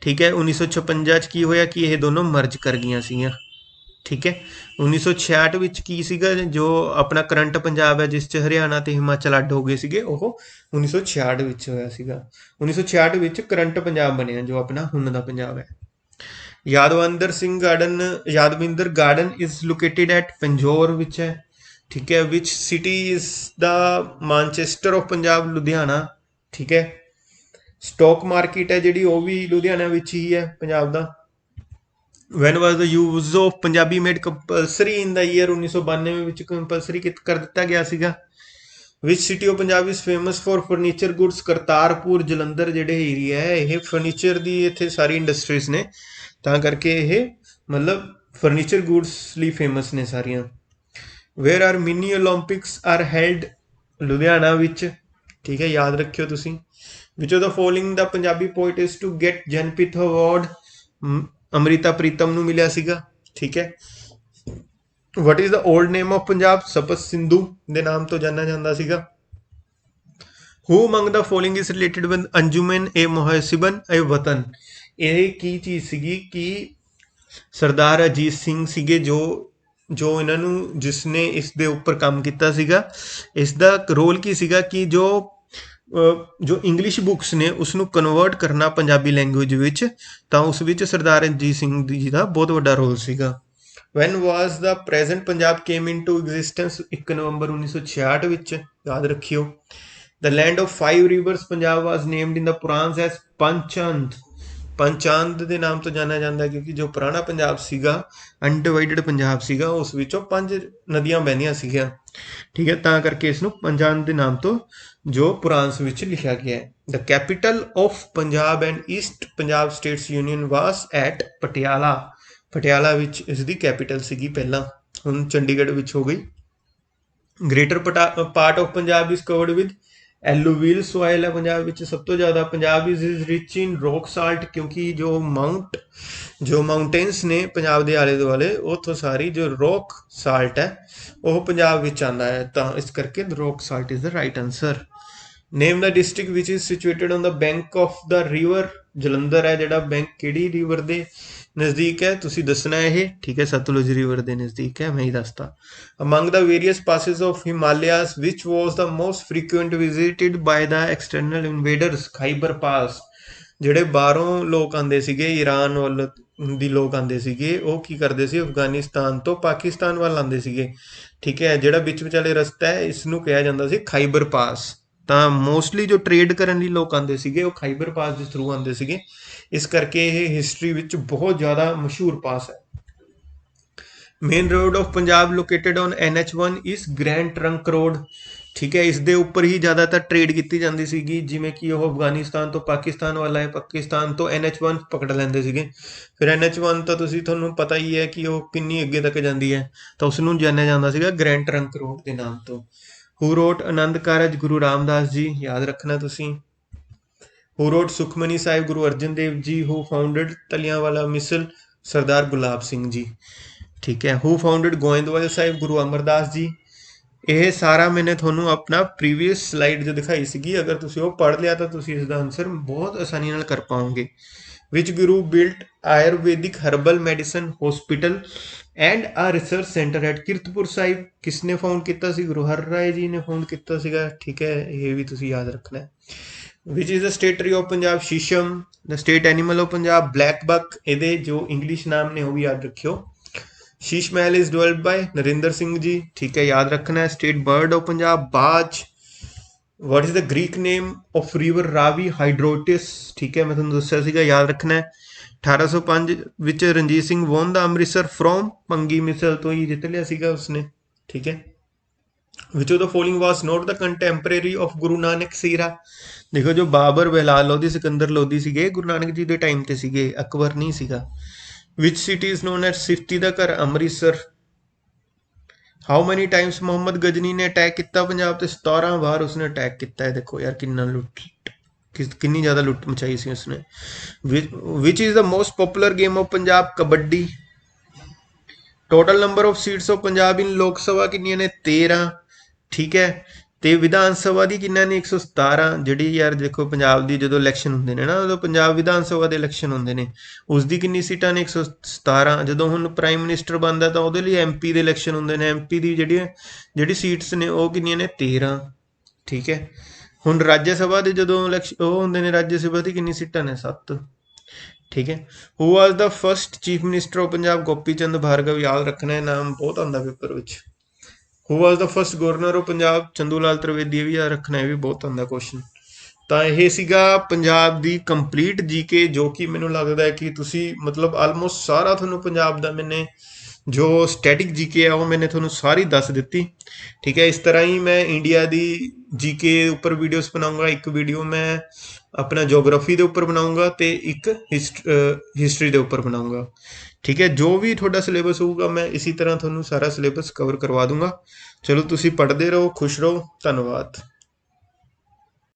ਠੀਕ ਹੈ, 1956 ਚ ਕੀ ਹੋਇਆ ਕਿ ਇਹ ਦੋਨੋਂ ਮਰਜ ਕਰ ਗਈਆਂ ਸੀਗੀਆਂ। ਠੀਕ ਹੈ, 1966 ਵਿੱਚ ਕੀ ਸੀਗਾ, ਜੋ ਆਪਣਾ ਕਰੰਟ ਪੰਜਾਬ ਹੈ ਜਿਸ 'ਚ ਹਰਿਆਣਾ ਤੇ ਹਿਮਾਚਲ ਅੱਡ ਹੋ ਗਏ ਸੀਗੇ, ਉਹ 1966 ਵਿੱਚ ਹੋਇਆ ਸੀਗਾ। 1966 ਵਿੱਚ ਕਰੰਟ ਪੰਜਾਬ ਬਣਿਆ ਜੋ ਆਪਣਾ ਹੁਣ ਦਾ ਪੰਜਾਬ ਹੈ। Yadavindra garden is located at Pinjore ਵਿੱਚ ਹੈ। ਠੀਕ ਹੈ, which city is the Manchester of Punjab, Ludhiana. ਠੀਕ ਹੈ, ਸਟਾਕ ਮਾਰਕੀਟ ਹੈ ਜਿਹੜੀ ਉਹ ਵੀ ਲੁਧਿਆਣਾ ਵਿੱਚ ਹੀ ਹੈ ਪੰਜਾਬ ਦਾ। When was the use of Punjabi made compulsory in the year, 1992 ਵਿੱਚ ਕੰਪਲਸਰੀ ਕਰ ਦਿੱਤਾ ਗਿਆ ਸੀਗਾ। Which city of Punjab is famous for furniture goods, Kartarpur Jalandhar ਜਿਹੜੇ ਏਰੀਆ ਹੈ ਇਹ ਫਰਨੀਚਰ ਦੀ ਇੱਥੇ ਸਾਰੀ ਇੰਡਸਟਰੀਜ਼ ਨੇ, ਤਾਂ ਕਰਕੇ ਇਹ ਮਤਲਬ ਫਰਨੀਚਰ ਗੁੱਡਸ ਲਈ ਫੇਮਸ ਨੇ ਸਾਰੀਆਂ। Where are mini Olympics are held, Ludhiana ਵਿੱਚ। ਠੀਕ ਹੈ, ਯਾਦ ਰੱਖਿਓ ਤੁਸੀਂ। Which of the following the Punjabi poet is to get Jnanpith award, Amrita Pritam ਨੂੰ ਮਿਲਿਆ ਸੀਗਾ। ਠੀਕ ਹੈ, what is the old name of Punjab, Sapta Sindhu ਦੇ ਨਾਮ ਤੋਂ ਜਾਣਿਆ ਜਾਂਦਾ ਸੀਗਾ। Who among the following is related with Anjuman e Muhasiban e Watan, ਇਹ ਕੀ ਚੀਜ਼ ਸੀਗੀ ਕਿ ਸਰਦਾਰ ਅਜੀਤ ਸਿੰਘ ਸੀਗੇ ਜੋ ਇਹਨਾਂ ਨੂੰ, ਜਿਸ ਨੇ ਇਸ ਦੇ ਉੱਪਰ ਕੰਮ ਕੀਤਾ ਸੀਗਾ। ਇਸ ਦਾ ਰੋਲ ਕੀ ਸੀਗਾ ਕਿ ਜੋ ਇੰਗਲਿਸ਼ ਬੁੱਕਸ ਨੇ ਉਸ ਨੂੰ ਕਨਵਰਟ ਕਰਨਾ ਪੰਜਾਬੀ ਲੈਂਗੁਏਜ ਵਿੱਚ, ਤਾਂ ਉਸ ਵਿੱਚ ਸਰਦਾਰ ਅਜੀਤ ਸਿੰਘ ਜੀ ਦਾ ਬਹੁਤ ਵੱਡਾ ਰੋਲ ਸੀਗਾ। When was the present Punjab came into existence, 1 ਨਵੰਬਰ 1966 ਵਿੱਚ, ਯਾਦ ਰੱਖਿਓ। The land of 5 rivers Punjab was named in the Puranas as Panchanada, Panchanada ਦੇ ਨਾਮ ਤੋਂ ਜਾਣਿਆ ਜਾਂਦਾ ਕਿਉਂਕਿ ਜੋ ਪੁਰਾਣਾ ਪੰਜਾਬ ਸੀਗਾ, ਅਨਡਿਵਾਈਡਡ ਪੰਜਾਬ ਸੀਗਾ, ਉਸ ਵਿੱਚੋਂ 5 ਨਦੀਆਂ ਵਹਿੰਦੀਆਂ ਸੀਗੀਆਂ। ਠੀਕ ਹੈ, ਤਾਂ ਕਰਕੇ ਇਸ ਨੂੰ ਪੰਚਾਂਦ ਦੇ ਨਾਮ ਤੋਂ ਜੋ ਪੁਰਾਣਸ ਵਿੱਚ ਲਿਖਿਆ ਗਿਆ ਹੈ। The capital of Punjab and east Punjab states union was at Patiala, Patiala ਵਿੱਚ ਇਸ ਦੀ ਕੈਪੀਟਲ ਸੀਗੀ ਪਹਿਲਾਂ, ਹੁਣ ਚੰਡੀਗੜ੍ਹ ਵਿੱਚ ਹੋ ਗਈ। Greater part of Punjab is covered with alluvial soil ਹੈ ਪੰਜਾਬ ਵਿੱਚ ਸਭ ਤੋਂ ਜ਼ਿਆਦਾ। Punjab is rich in rock salt, ਕਿਉਂਕਿ ਜੋ ਮਾਊਂਟੇਨਸ ਨੇ ਪੰਜਾਬ ਦੇ ਆਲੇ ਦੁਆਲੇ, ਉੱਥੋਂ ਸਾਰੀ ਜੋ ਰੌਕ ਸਾਲਟ ਹੈ ਉਹ ਪੰਜਾਬ ਵਿੱਚ ਆਉਂਦਾ ਹੈ, ਤਾਂ ਇਸ ਕਰਕੇ rock salt is the right answer. Name the district which is situated on the bank of the river, Jalandhar ਹੈ ਜਿਹੜਾ ਬੈਂਕ ਕਿਹੜੀ ਰਿਵਰ ਦੇ ਨਜ਼ਦੀਕ ਹੈ, ਤੁਸੀਂ ਦੱਸਣਾ ਇਹ। ਠੀਕ ਹੈ, ਸਤਲੁਜ ਰਿਵਰ ਦੇ ਨਜ਼ਦੀਕ ਹੈ, ਮੈਂ ਹੀ ਦੱਸਤਾ। Among the various passes of Himalayas which was the most frequent visited by the external invaders, Khyber pass. ਜਿਹੜੇ ਬਾਹਰੋਂ ਲੋਕ ਆਉਂਦੇ ਸੀਗੇ, ਈਰਾਨ ਵੱਲ ਦੀ ਲੋਕ ਆਉਂਦੇ ਸੀਗੇ, ਉਹ ਕੀ ਕਰਦੇ ਸੀ, ਅਫਗਾਨਿਸਤਾਨ ਤੋਂ ਪਾਕਿਸਤਾਨ ਵੱਲ ਆਉਂਦੇ ਸੀਗੇ। ਠੀਕ ਹੈ, ਜਿਹੜਾ ਵਿੱਚ ਵਿਚਾਲੇ ਰਸਤਾ ਹੈ ਇਸ ਨੂੰ ਕਿਹਾ ਜਾਂਦਾ ਸੀ ਖਾਈਬਰ ਪਾਸ। ਤਾਂ ਮੋਸਟਲੀ ਜੋ ਟ੍ਰੇਡ ਕਰਨ ਲਈ ਲੋਕ ਆਉਂਦੇ ਸੀਗੇ ਉਹ ਖਾਈਬਰ ਪਾਸ ਦੇ ਥਰੂ ਆਉਂਦੇ ਸੀਗੇ, ਇਸ ਕਰਕੇ ਇਹ ਹਿਸਟਰੀ ਵਿੱਚ ਬਹੁਤ ਜ਼ਿਆਦਾ ਮਸ਼ਹੂਰ ਪਾਸ ਹੈ। Main road of Punjab located on NH1 ਇਸ ਗ੍ਰੈਂਡ ਟਰੰਕ ਰੋਡ, ਠੀਕ ਹੈ। ਇਸ ਦੇ ਉੱਪਰ ਹੀ ਜ਼ਿਆਦਾਤਰ ਟ੍ਰੇਡ ਕੀਤੀ ਜਾਂਦੀ ਸੀਗੀ, ਜਿਵੇਂ ਕਿ ਉਹ ਅਫਗਾਨਿਸਤਾਨ ਤੋਂ ਪਾਕਿਸਤਾਨ ਵਾਲਾ ਹੈ, ਪਾਕਿਸਤਾਨ ਤੋਂ NH1 ਪਕੜ ਲੈਂਦੇ ਸੀਗੇ। ਫਿਰ NH1 ਤਾਂ ਤੁਹਾਨੂੰ ਪਤਾ ਹੀ ਹੈ ਕਿ ਉਹ ਕਿੰਨੀ ਅੱਗੇ ਤੱਕ ਜਾਂਦੀ ਹੈ, ਤਾਂ ਉਸ ਨੂੰ ਜਾਣਿਆ ਜਾਂਦਾ ਸੀਗਾ ਗ੍ਰੈਂਡ ਟਰੰਕ ਰੋਡ ਦੇ ਨਾਮ ਤੋਂ। ਹੂ ਰੋਟ ਆਨੰਦ ਕਾਰਜ ਗੁਰੂ ਰਾਮਦਾਸ ਜੀ, ਯਾਦ ਰੱਖਣਾ ਤੁਸੀਂ। ਹੂ ਰੋਟ ਸੁਖਮਨੀ ਸਾਹਿਬ ਗੁਰੂ ਅਰਜਨ ਦੇਵ ਜੀ। ਹੂ ਫਾਊਂਡਡ ਤਲੀਆਂਵਾਲਾ ਮਿਸਲ ਸਰਦਾਰ ਗੁਲਾਬ ਸਿੰਘ ਜੀ। ਠੀਕ ਹੈ। ਹੂ ਫਾਊਂਡਡ ਗੋਇੰਦਵਾਲ ਸਾਹਿਬ ਗੁਰੂ ਅਮਰਦਾਸ ਜੀ। ਇਹ ਸਾਰਾ ਮੈंने ਤੁਹਾਨੂੰ ਆਪਣਾ ਪ੍ਰੀਵੀਅਸ ਸਲਾਈਡ ਜੋ ਦਿਖਾਈ ਸੀਗੀ, ਅਗਰ ਤੁਸੀਂ ਉਹ ਪੜ੍ਹ ਲਿਆ ਤਾਂ ਤੁਸੀਂ ਇਸ ਦਾ ਆਨਸਰ ਬਹੁਤ ਆਸਾਨੀ ਨਾਲ ਕਰ ਪਾਓਗੇ। Which Guru built ayurvedic herbal medicine hospital and a research centre at Kiratpur Sahib. ਕਿਸਨੇ ਫਾਊਂਡ ਕੀਤਾ ਸੀ? ਗੁਰੂ ਹਰ ਰਾਏ ਜੀ ਨੇ ਫਾਊਂਡ ਕੀਤਾ ਸੀਗਾ। ਠੀਕ ਹੈ, ਇਹ ਵੀ ਤੁਸੀਂ ਯਾਦ ਰੱਖਣਾ ਹੈ। Which is the state tree of Punjab? Sheesham. The state animal of Punjab? Blackbuck. ਇਹਦੇ ਜੋ ਇੰਗਲਿਸ਼ ਨਾਮ ਨੇ ਉਹ ਵੀ ਯਾਦ ਰੱਖਿਓ। Sheesh Mahal is developed by Narendra Singh ji. ठीक है, याद रखना है। State bird of Punjab? Baaz. What is the Greek name of river Ravi? Hydraotes. ठीक है, मैं तुहानू दस्सिया सीगा, याद रखना है। 1805 विच Ranjit Singh won the Amritsar from पंगी मिसल तो ही जित लिया सीगा उसने। ठीक है। Which of the following was not the contemporary of Guru Nanak सीरा? देखो, जो बाबर, बेलाल लोधी, सिकंदर लोधी सीगे गुरु नानक जी के टाइम ते सीगे, अकबर नहीं सीगा। Which city is known as सिफ्ती दा घर? Amritsar. How many times Mohammad Ghazni ने अटैक किया पंजाब ते? 17 बार उसने अटैक किया है। देखो यार किन्ना लुट, किन्नी ज़्यादा लुट मचाई सी उसने। Which is the most popular game of Punjab? Kabaddi. Total number of seats of Punjab in Lok Sabha किन्नियां ने? 13। ठीक है। ਤੇ ਵਿਧਾਨ ਸਭਾ ਦੀ ਕਿੰਨਾ ਨੇ? 117। ਜਿਹੜੀ ਯਾਰ ਦੇਖੋ ਪੰਜਾਬ ਦੀ ਜਦੋਂ ਇਲੈਕਸ਼ਨ ਹੁੰਦੇ ਨੇ ਨਾ, ਉਦੋਂ ਪੰਜਾਬ ਵਿਧਾਨ ਸਭਾ ਦੇ ਇਲੈਕਸ਼ਨ ਹੁੰਦੇ ਨੇ, ਉਸ ਦੀ ਕਿੰਨੀ ਸੀਟਾਂ ਨੇ? 117। ਜਦੋਂ ਹੁਣ ਪ੍ਰਾਈਮ ਮਿਨਿਸਟਰ ਬਣਦਾ ਤਾਂ ਉਹਦੇ ਲਈ MP ਦੇ ਇਲੈਕਸ਼ਨ ਹੁੰਦੇ ਨੇ, MP ਦੀ ਜਿਹੜੀ ਸੀਟਸ ਨੇ ਉਹ ਕਿੰਨੀਆਂ ਨੇ? 13। ਠੀਕ ਹੈ। ਹੁਣ ਰਾਜ ਸਭਾ ਦੇ ਜਦੋਂ ਇਲੈਕਸ਼ਨ ਉਹ ਹੁੰਦੇ ਨੇ, ਰਾਜ ਸਭਾ ਦੀ ਕਿੰਨੀ ਸੀਟਾਂ ਨੇ? 7। ਠੀਕ ਹੈ। Who was the first chief minister of Punjab? Gopi Chand Bhargava. ਯਾਦ ਰੱਖਣਾ ਹੈ, ਨਾਮ ਬਹੁਤ ਆਉਂਦਾ ਪੇਪਰ ਵਿੱਚ। Who was the first governor of Punjab? Chandu Lal Trivedi. ਇਹ ਵੀ ਯਾਦ ਰੱਖਣਾ, ਇਹ ਵੀ ਬਹੁਤ ਆਉਂਦਾ ਕੁਐਸਚਨ। ਤਾਂ ਇਹ ਸੀਗਾ ਪੰਜਾਬ ਦੀ ਕੰਪਲੀਟ ਜੀਕੇ, ਜੋ ਕਿ ਮੈਨੂੰ ਲੱਗਦਾ ਹੈ ਕਿ ਤੁਸੀਂ ਮਤਲਬ ਆਲਮੋਸਟ ਸਾਰਾ ਤੁਹਾਨੂੰ ਪੰਜਾਬ ਦਾ ਮੈਨੇ ਜੋ ਸਟੈਟਿਕ ਜੀਕੇ ਆ ਉਹ ਮੈਨੇ ਤੁਹਾਨੂੰ ਸਾਰੀ ਦੱਸ ਦਿੱਤੀ। ਠੀਕ ਹੈ। ਇਸ ਤਰ੍ਹਾਂ ਹੀ ਮੈਂ ਇੰਡੀਆ ਦੀ ਜੀਕੇ ਉੱਪਰ ਵੀਡੀਓਜ਼ ਬਣਾਉਂਗਾ। ਇੱਕ ਵੀਡੀਓ ਮੈਂ ਆਪਣਾ ਜੋਗਰਾਫੀ ਦੇ ਉੱਪਰ ਬਣਾਉਂਗਾ ਤੇ ਇੱਕ ਹਿਸਟਰੀ ਦੇ ਉੱਪਰ ਬਣਾਉਂਗਾ। ਠੀਕ ਹੈ। ਜੋ ਵੀ ਤੁਹਾਡਾ ਸਿਲੇਬਸ ਹੋਊਗਾ ਮੈਂ ਇਸੇ ਤਰ੍ਹਾਂ ਤੁਹਾਨੂੰ ਸਾਰਾ ਸਿਲੇਬਸ ਕਵਰ ਕਰਵਾ ਦੂੰਗਾ। ਚਲੋ ਤੁਸੀਂ ਪੜ੍ਹਦੇ ਰਹੋ, ਖੁਸ਼ ਰਹੋ, ਧੰਨਵਾਦ।